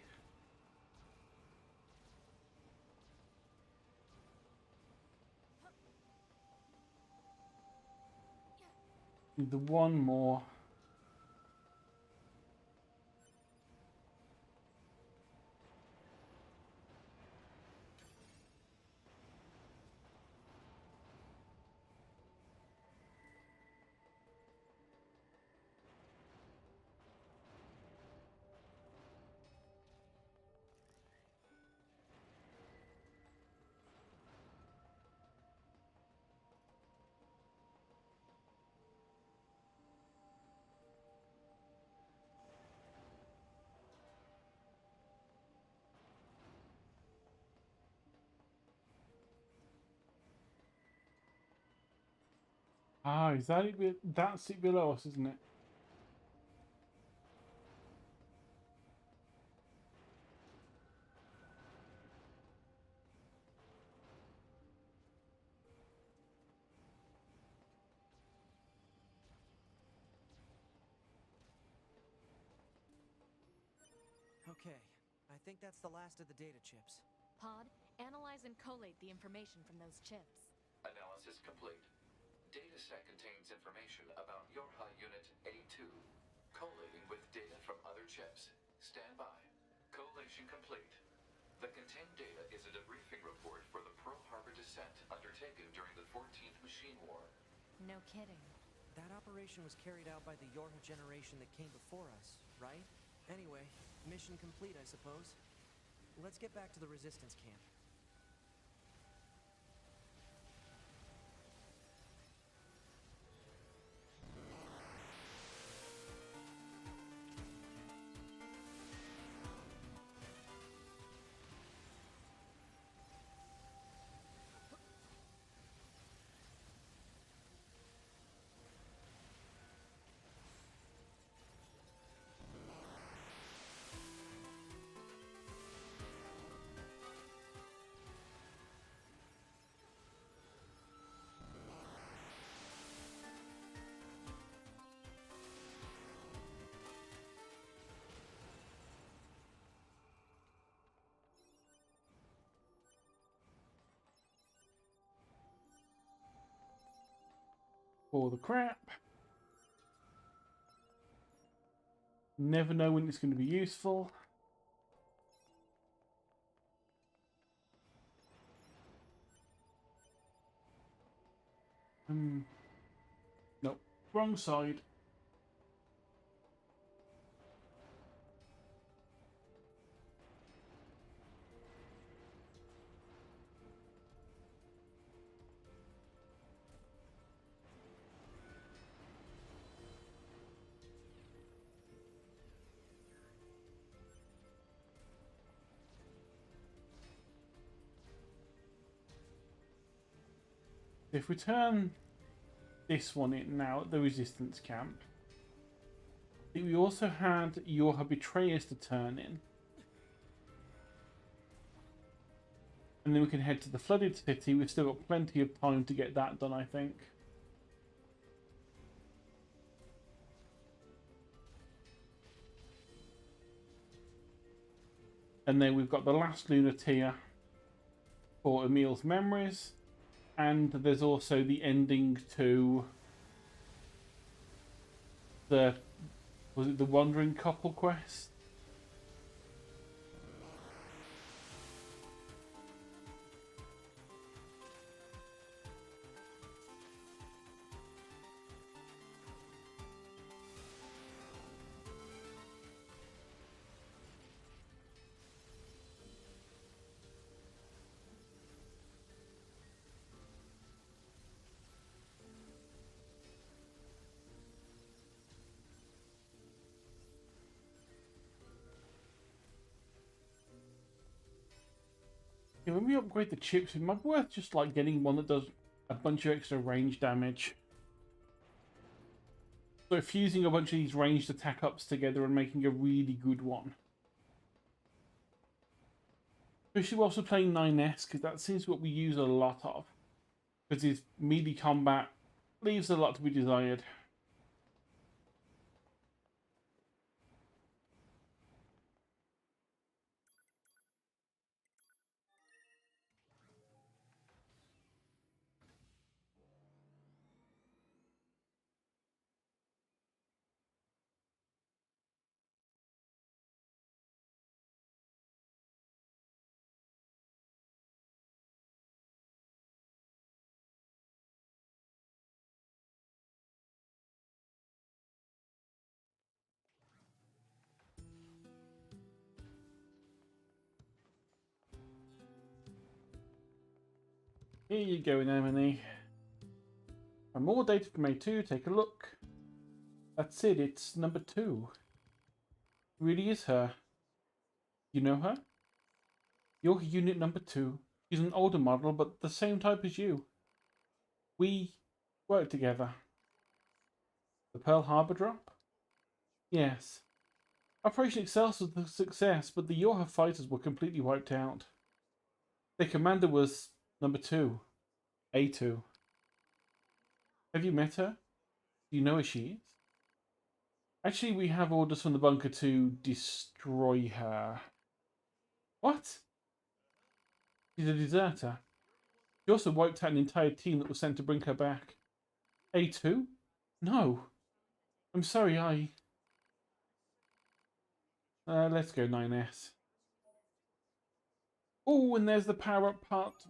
The one more. Ah, is that it? That's it below us, isn't it? Okay, I think that's the last of the data chips. Pod, analyze and collate the information from those chips. Analysis complete. Dataset contains information about Yorha Unit A2. Collating with data from other chips. Stand by. Collation complete. The contained data is a debriefing report for the Pearl Harbor descent undertaken during the 14th Machine War. No kidding. That operation was carried out by the Yorha generation that came before us, right? Anyway, mission complete, I suppose. Let's get back to the resistance camp. For the crap. Never know when it's going to be useful. Nope. Wrong side. If we turn this one in now at the resistance camp, I think we also had Yorha Betrayers to turn in. And then we can head to the flooded city. We've still got plenty of time to get that done, I think. And then we've got the last lunar tier for Emil's memories. And there's also the ending to the, was it the Wandering Couple quest? Yeah, when we upgrade the chips, it might be worth just like getting one that does a bunch of extra range damage. So fusing a bunch of these ranged attack ups together and making a really good one. Especially whilst we're playing 9S, because that seems what we use a lot of. Because his melee combat leaves a lot to be desired. Here you go, Anemone. And more data from A2, take a look. That's it, it's number 2. Really is her. You know her? You're unit number 2. She's an older model, but the same type as you. We work together. The Pearl Harbor drop? Yes. Operation Excelsior was a success, but the Yorha fighters were completely wiped out. Their commander was number 2, A2. Have you met her? Do you know where she is? Actually, we have orders from the bunker to destroy her. What? She's a deserter. She also wiped out an entire team that was sent to bring her back. A2? No. I'm sorry, let's go 9S. Oh, and there's the power-up part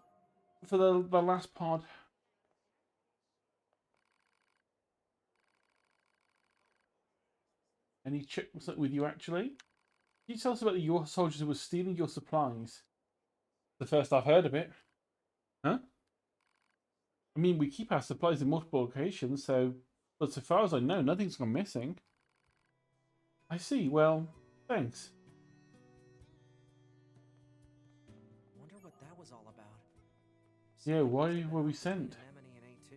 for the last pod. Any checks with you, actually? Can you tell us about your soldiers who were stealing your supplies? The first I've heard of it. Huh? I mean, we keep our supplies in multiple locations, but so far as I know, nothing's gone missing. I see. Well, thanks. Wonder what that was all about. Yeah, why were we sent? Anemone and A2.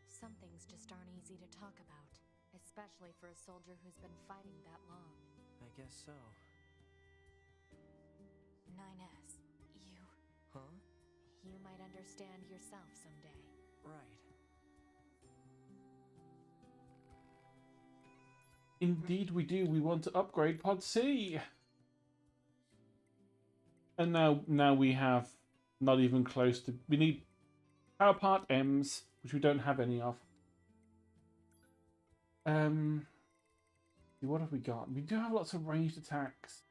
Some things just aren't easy to talk about, especially for a soldier who's been fighting that long. I guess so. 9S, you Huh? might understand yourself someday. Right. Indeed we do. We want to upgrade Pod C. And now we have not even close to... We need power part M's, which we don't have any of. What have we got? We do have lots of ranged attacks.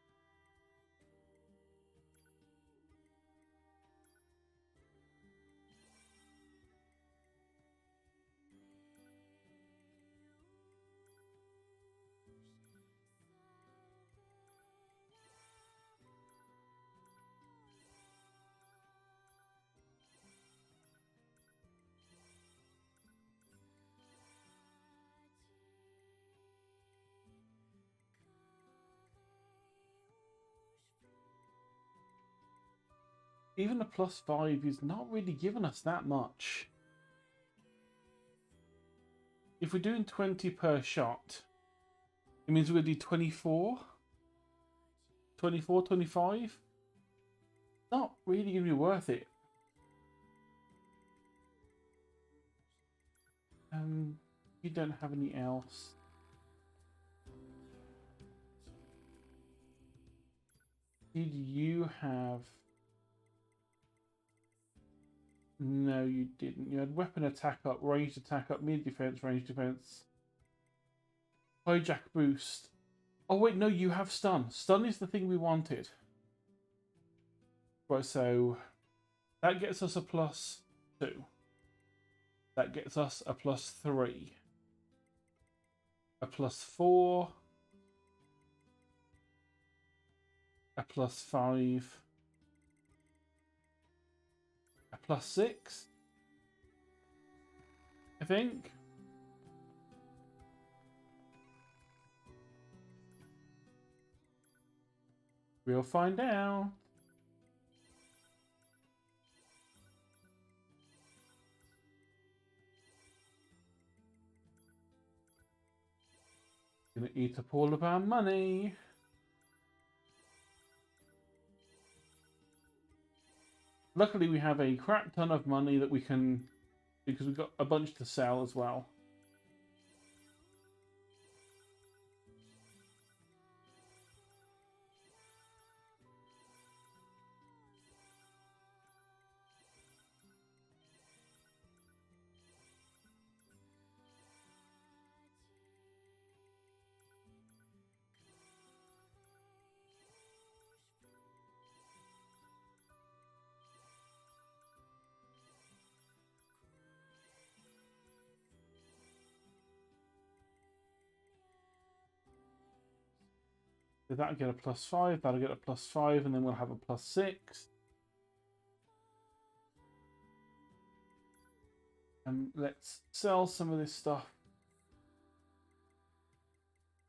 Even a +5 is not really giving us that much. If we're doing 20 per shot, it means we're going to do 24? 24, 25? Not really going to be worth it. You don't have any else. Did you have... No, you didn't. You had weapon attack up, ranged attack up, mid defense, ranged defense. Hijack boost. Oh wait, no, you have stun. Stun is the thing we wanted. Right, so that gets us a +2. That gets us a +3. A +4. A +5. A +6. I think. We'll find out. Gonna eat up all of our money. Luckily, we have a crap ton of money that we can, because we've got a bunch to sell as well. So that'll get a +5, that'll get a +5, and then we'll have a +6. And let's sell some of this stuff.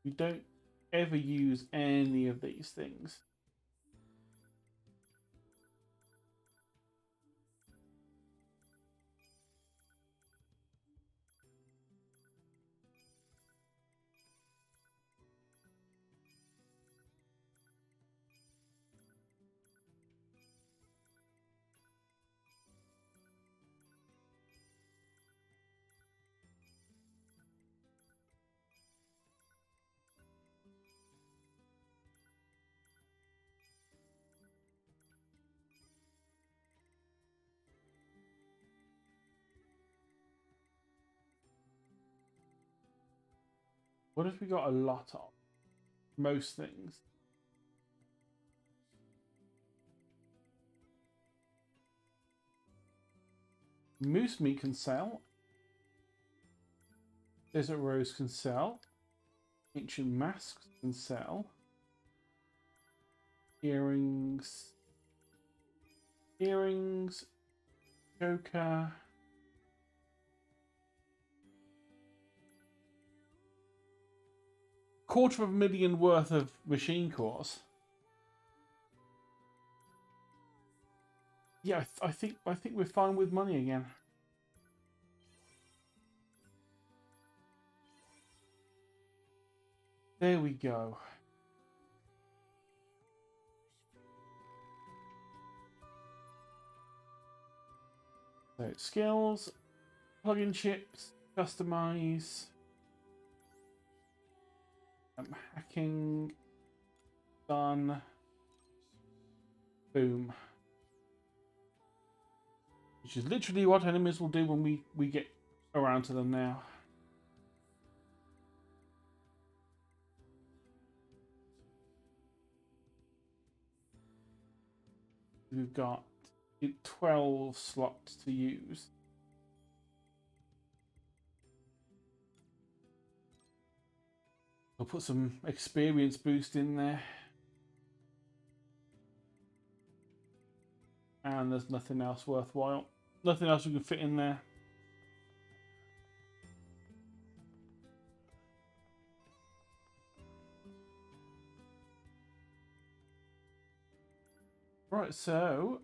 We don't ever use any of these things. What have we got a lot of? Most things. Moose meat can sell. Desert rose can sell. Ancient masks can sell. Earrings. Earrings. Joker. $250,000 worth of machine cores. Yeah, I think we're fine with money again. There we go. So skills, plugin chips, customize, hacking, done, boom. Which is literally what enemies will do when we get around to them now. We've got 12 slots to use. I'll put some experience boost in there. And there's nothing else worthwhile. Nothing else we can fit in there. Right, so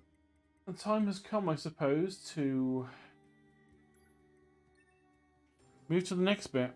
the time has come, I suppose, to move to the next bit.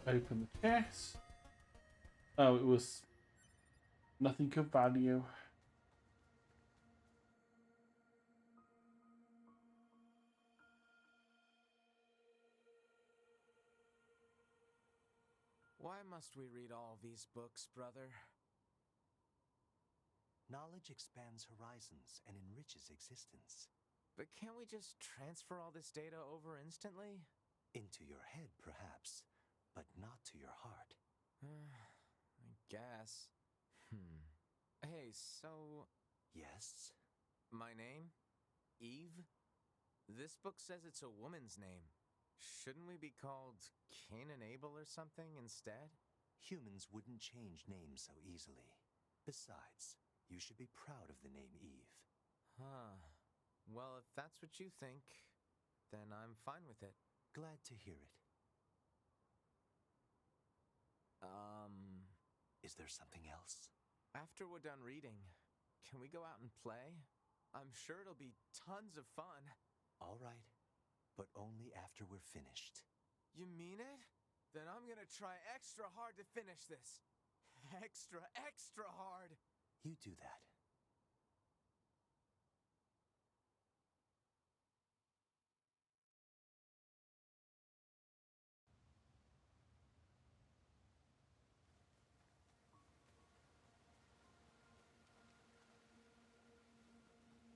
Open the chest. Oh, it was nothing of value. Why must we read all these books, brother? Knowledge expands horizons and enriches existence. But can't we just transfer all this data over instantly? Into your head, perhaps, but not to your heart. I guess. Hey, so... Yes? My name? Eve? This book says it's a woman's name. Shouldn't we be called Cain and Abel or something instead? Humans wouldn't change names so easily. Besides, you should be proud of the name Eve. Huh. Well, if that's what you think, then I'm fine with it. Glad to hear it. Is there something else? After we're done reading, can we go out and play? I'm sure it'll be tons of fun. All right, but only after we're finished. You mean it? Then I'm gonna try extra hard to finish this. Extra hard! You do that.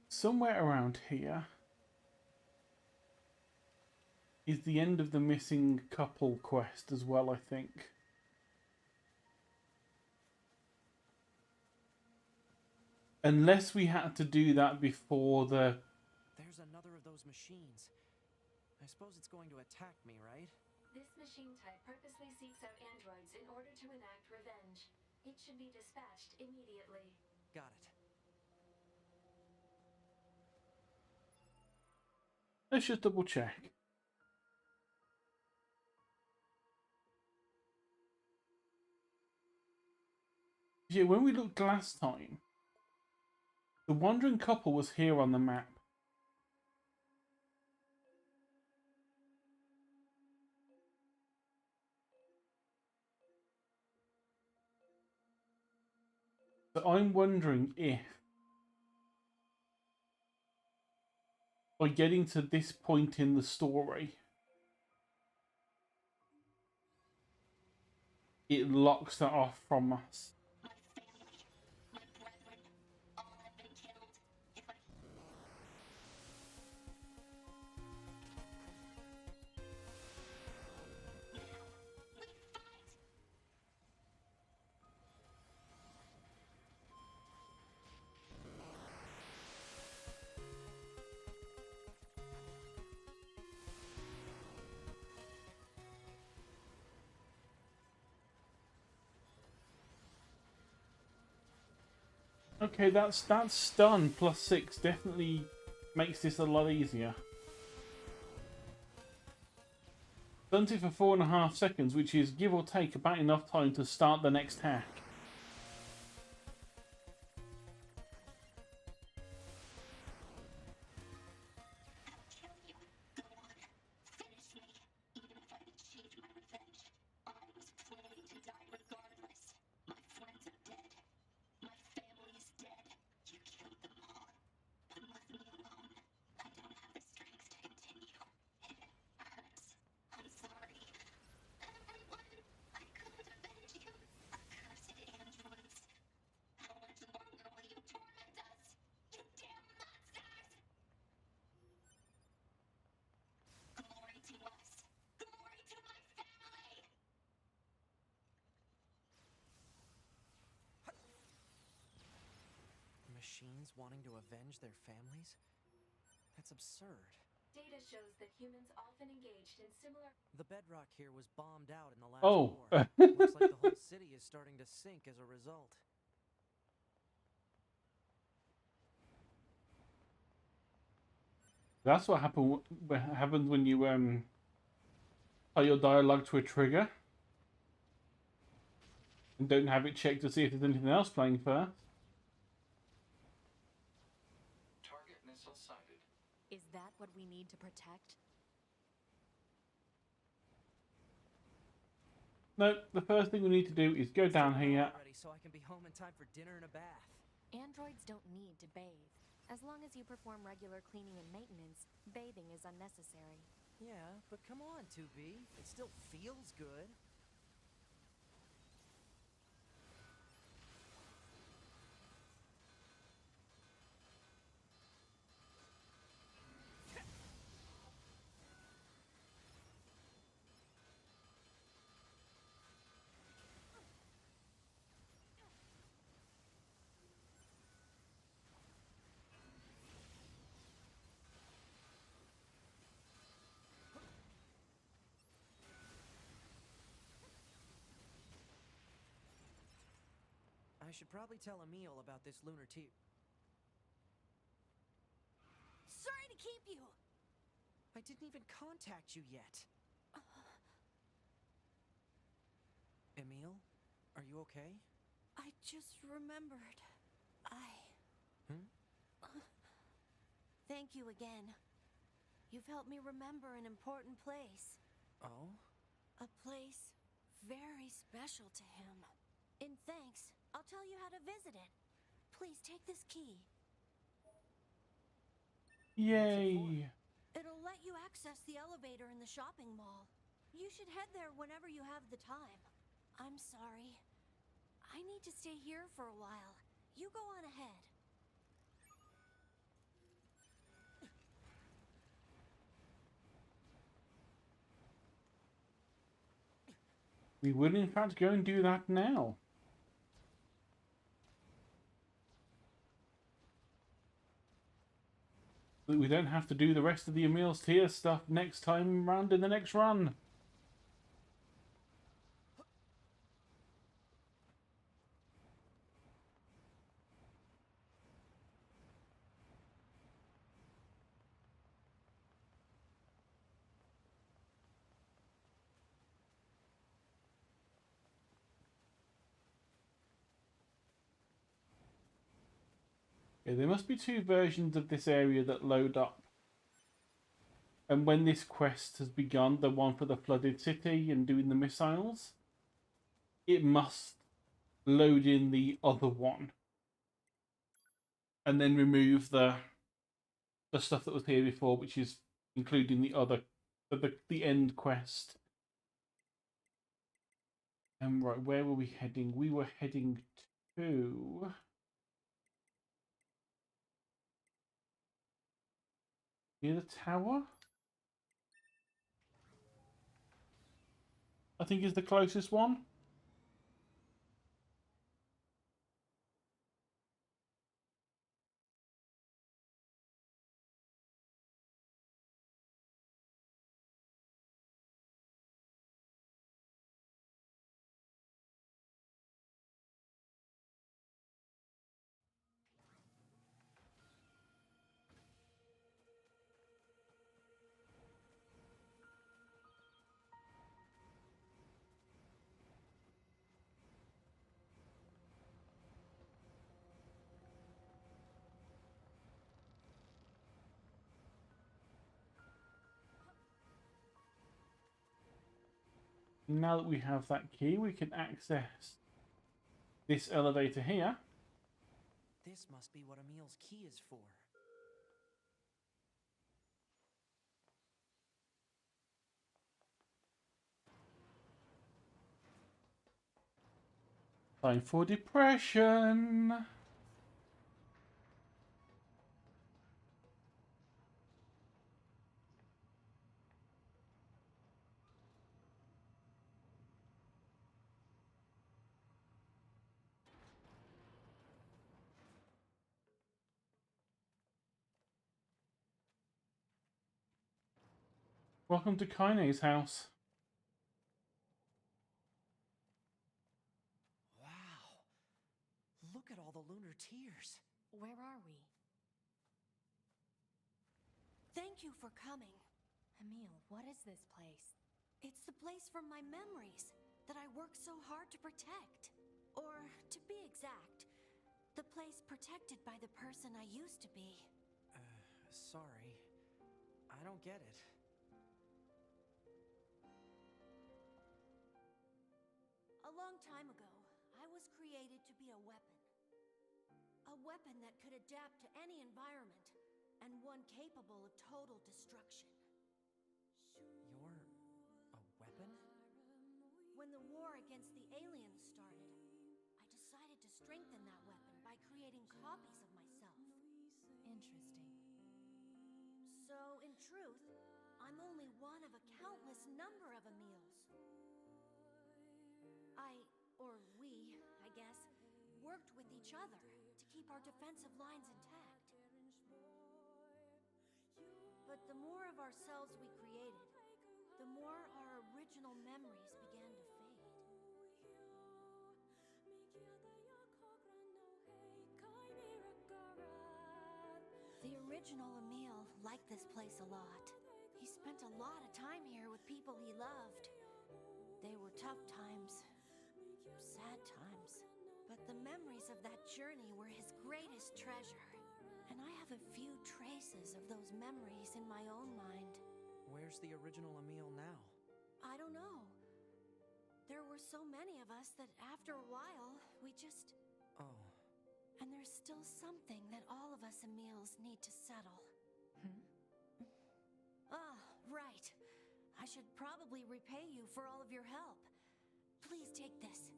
Somewhere around here is the end of the missing couple quest as well, I think. Unless we had to do that before the... There's another of those machines. I suppose it's going to attack me, right? This machine type purposely seeks out androids in order to enact revenge. It should be dispatched immediately. Got it. Let's just double check. Yeah, when we looked last time, the wandering couple was here on the map. So I'm wondering if, by getting to this point in the story, it locks that off from us. Okay, that's stun plus 6 definitely makes this a lot easier. Stuns it for 4.5 seconds, which is give or take about enough time to start the next hack. Machines wanting to avenge their families? That's absurd. Data shows that humans often engaged in similar. The bedrock here was bombed out in the last Oh. war. Looks like the whole city is starting to sink as a result. That's what happens when you tie your dialogue to a trigger and don't have it checked to see if there's anything else playing first. Target missile sighted. Is that what we need to protect? No, the first thing we need to do is go down here. Already, so I can be home in time for dinner and a bath. Androids don't need to bathe. As long as you perform regular cleaning and maintenance, bathing is unnecessary. Yeah, but come on, 2B. It still feels good. I should probably tell Emil about this lunar Sorry to keep you. I didn't even contact you yet. Emil, are you okay? I just remembered. Thank you again. You've helped me remember an important place. Oh? A place very special to him. In thanks, I'll tell you how to visit it. Please take this key. Yay! It'll let you access the elevator in the shopping mall. You should head there whenever you have the time. I'm sorry. I need to stay here for a while. You go on ahead. We will in fact go and do that now. So that we don't have to do the rest of the Emil's Tier stuff next time round in the next run. Yeah, there must be 2 versions of this area that load up. And when this quest has begun, the one for the flooded city and doing the missiles, it must load in the other one and then remove the stuff that was here before, which is including the other the end quest. And right, where were we heading? We were heading to near the tower. I think is the closest one. Now that we have that key, we can access this elevator here. This must be what Emil's key is for. Time for depression. Welcome to Kaine's house. Wow. Look at all the lunar tears. Where are we? Thank you for coming. Emil, what is this place? It's the place from my memories that I worked so hard to protect. Or, to be exact, the place protected by the person I used to be. Sorry. I don't get it. A long time ago, I was created to be a weapon. A weapon that could adapt to any environment, and one capable of total destruction. You're a weapon? When the war against the aliens started, I decided to strengthen that weapon by creating copies of myself. Interesting. So, in truth, I'm only one of a countless number of Emils. Or we, I guess, worked with each other to keep our defensive lines intact. But the more of ourselves we created, the more our original memories began to fade. The original Emil liked this place a lot. He spent a lot of time here with people he loved. They were tough times, sad times, but the memories of that journey were his greatest treasure. And I have a few traces of those memories in my own mind. Where's the original Emil now? I don't know. There were so many of us that after a while, we just... Oh. And there's still something that all of us Emils need to settle. Ah, right. I should probably repay you for all of your help. Please take this.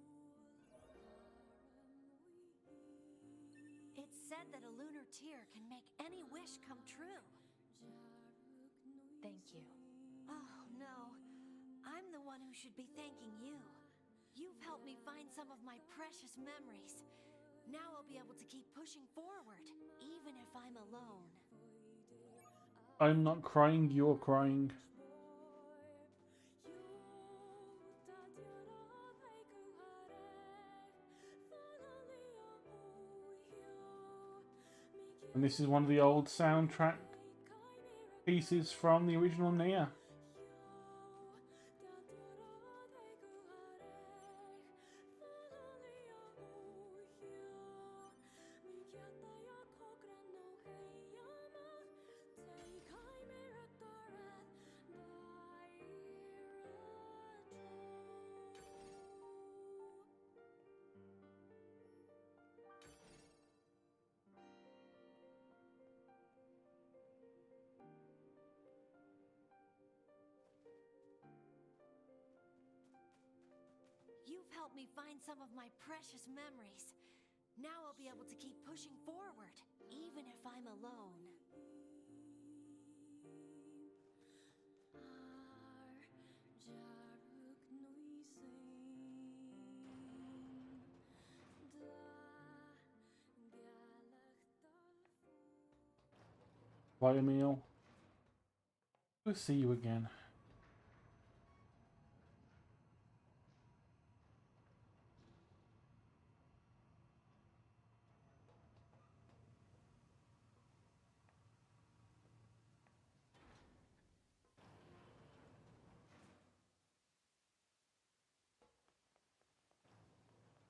It's said that a lunar tear can make any wish come true. Thank you. Oh, no. I'm the one who should be thanking you. You've helped me find some of my precious memories. Now I'll be able to keep pushing forward, even if I'm alone. I'm not crying, you're crying. And this is one of the old soundtrack pieces from the original Nier. helped me find some of my precious memories. Now I'll be able to keep pushing forward, even if I'm alone. Bye, Emil. We'll see you again.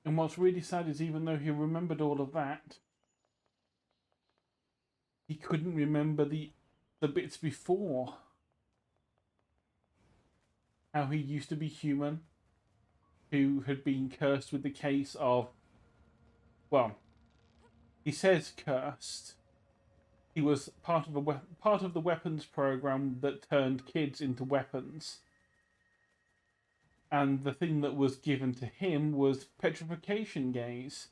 And what's really sad is even though he remembered all of that, he couldn't remember the bits before. How he used to be human, who had been cursed with the case of, well, he says cursed. He was part of the weapons program that turned kids into weapons. And the thing that was given to him was petrification gaze.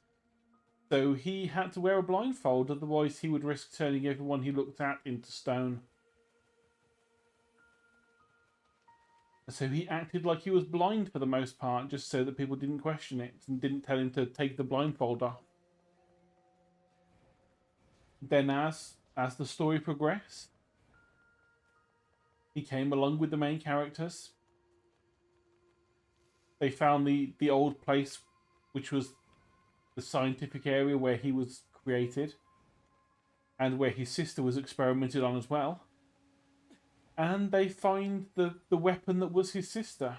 So he had to wear a blindfold, otherwise he would risk turning everyone he looked at into stone. So he acted like he was blind for the most part, just so that people didn't question it and didn't tell him to take the blindfold off. Then as the story progressed, he came along with the main characters. They found the old place, which was the scientific area where he was created, and where his sister was experimented on as well. And they find the weapon that was his sister.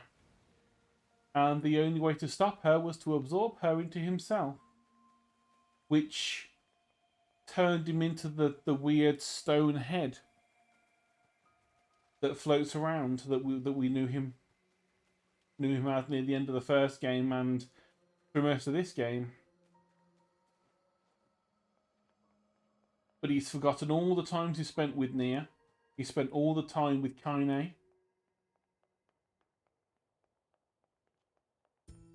And the only way to stop her was to absorb her into himself. Which turned him into the weird stone head that floats around that we knew him as near the end of the first game and for most of this game. But he's forgotten all the times he spent with Nia. He spent all the time with Kaine.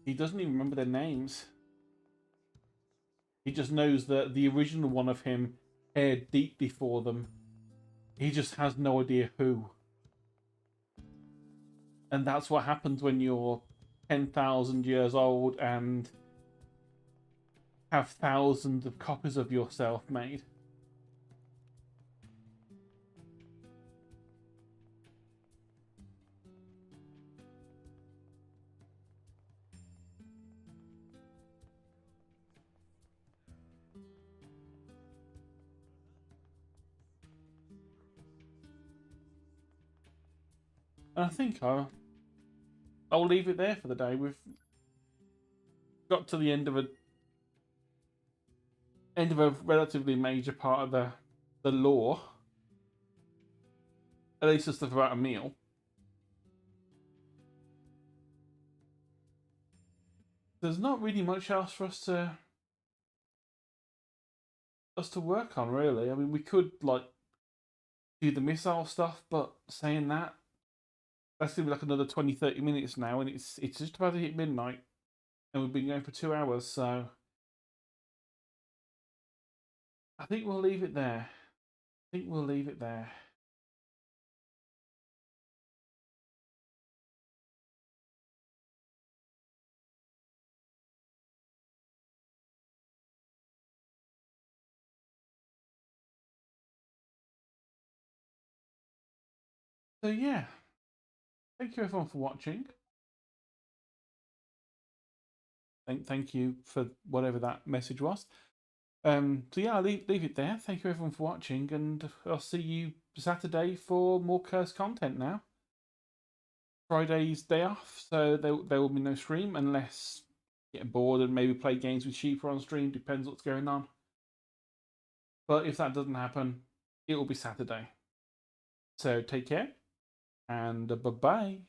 He doesn't even remember their names. He just knows that the original one of him cared deeply for them. He just has no idea who. And that's what happens when you're 10,000 years old and have thousands of copies of yourself made. And I think I'll leave it there for the day. We've got to the end of a relatively major part of the lore. At least the stuff about Emil. There's not really much else for us to work on, really. I mean, we could like do the missile stuff, but saying that, that's gonna be like another 20-30 minutes now, and it's just about to hit midnight, and we've been going for 2 hours, so I think we'll leave it there. So yeah, thank you everyone for watching. Thank you for whatever that message was. So yeah, I'll leave it there. Thank you everyone for watching, and I'll see you Saturday for more Curse content now. Friday's day off, so there will be no stream unless I get bored and maybe play games with Sheepa on stream, depends what's going on. But if that doesn't happen, it will be Saturday. So take care, and bye-bye.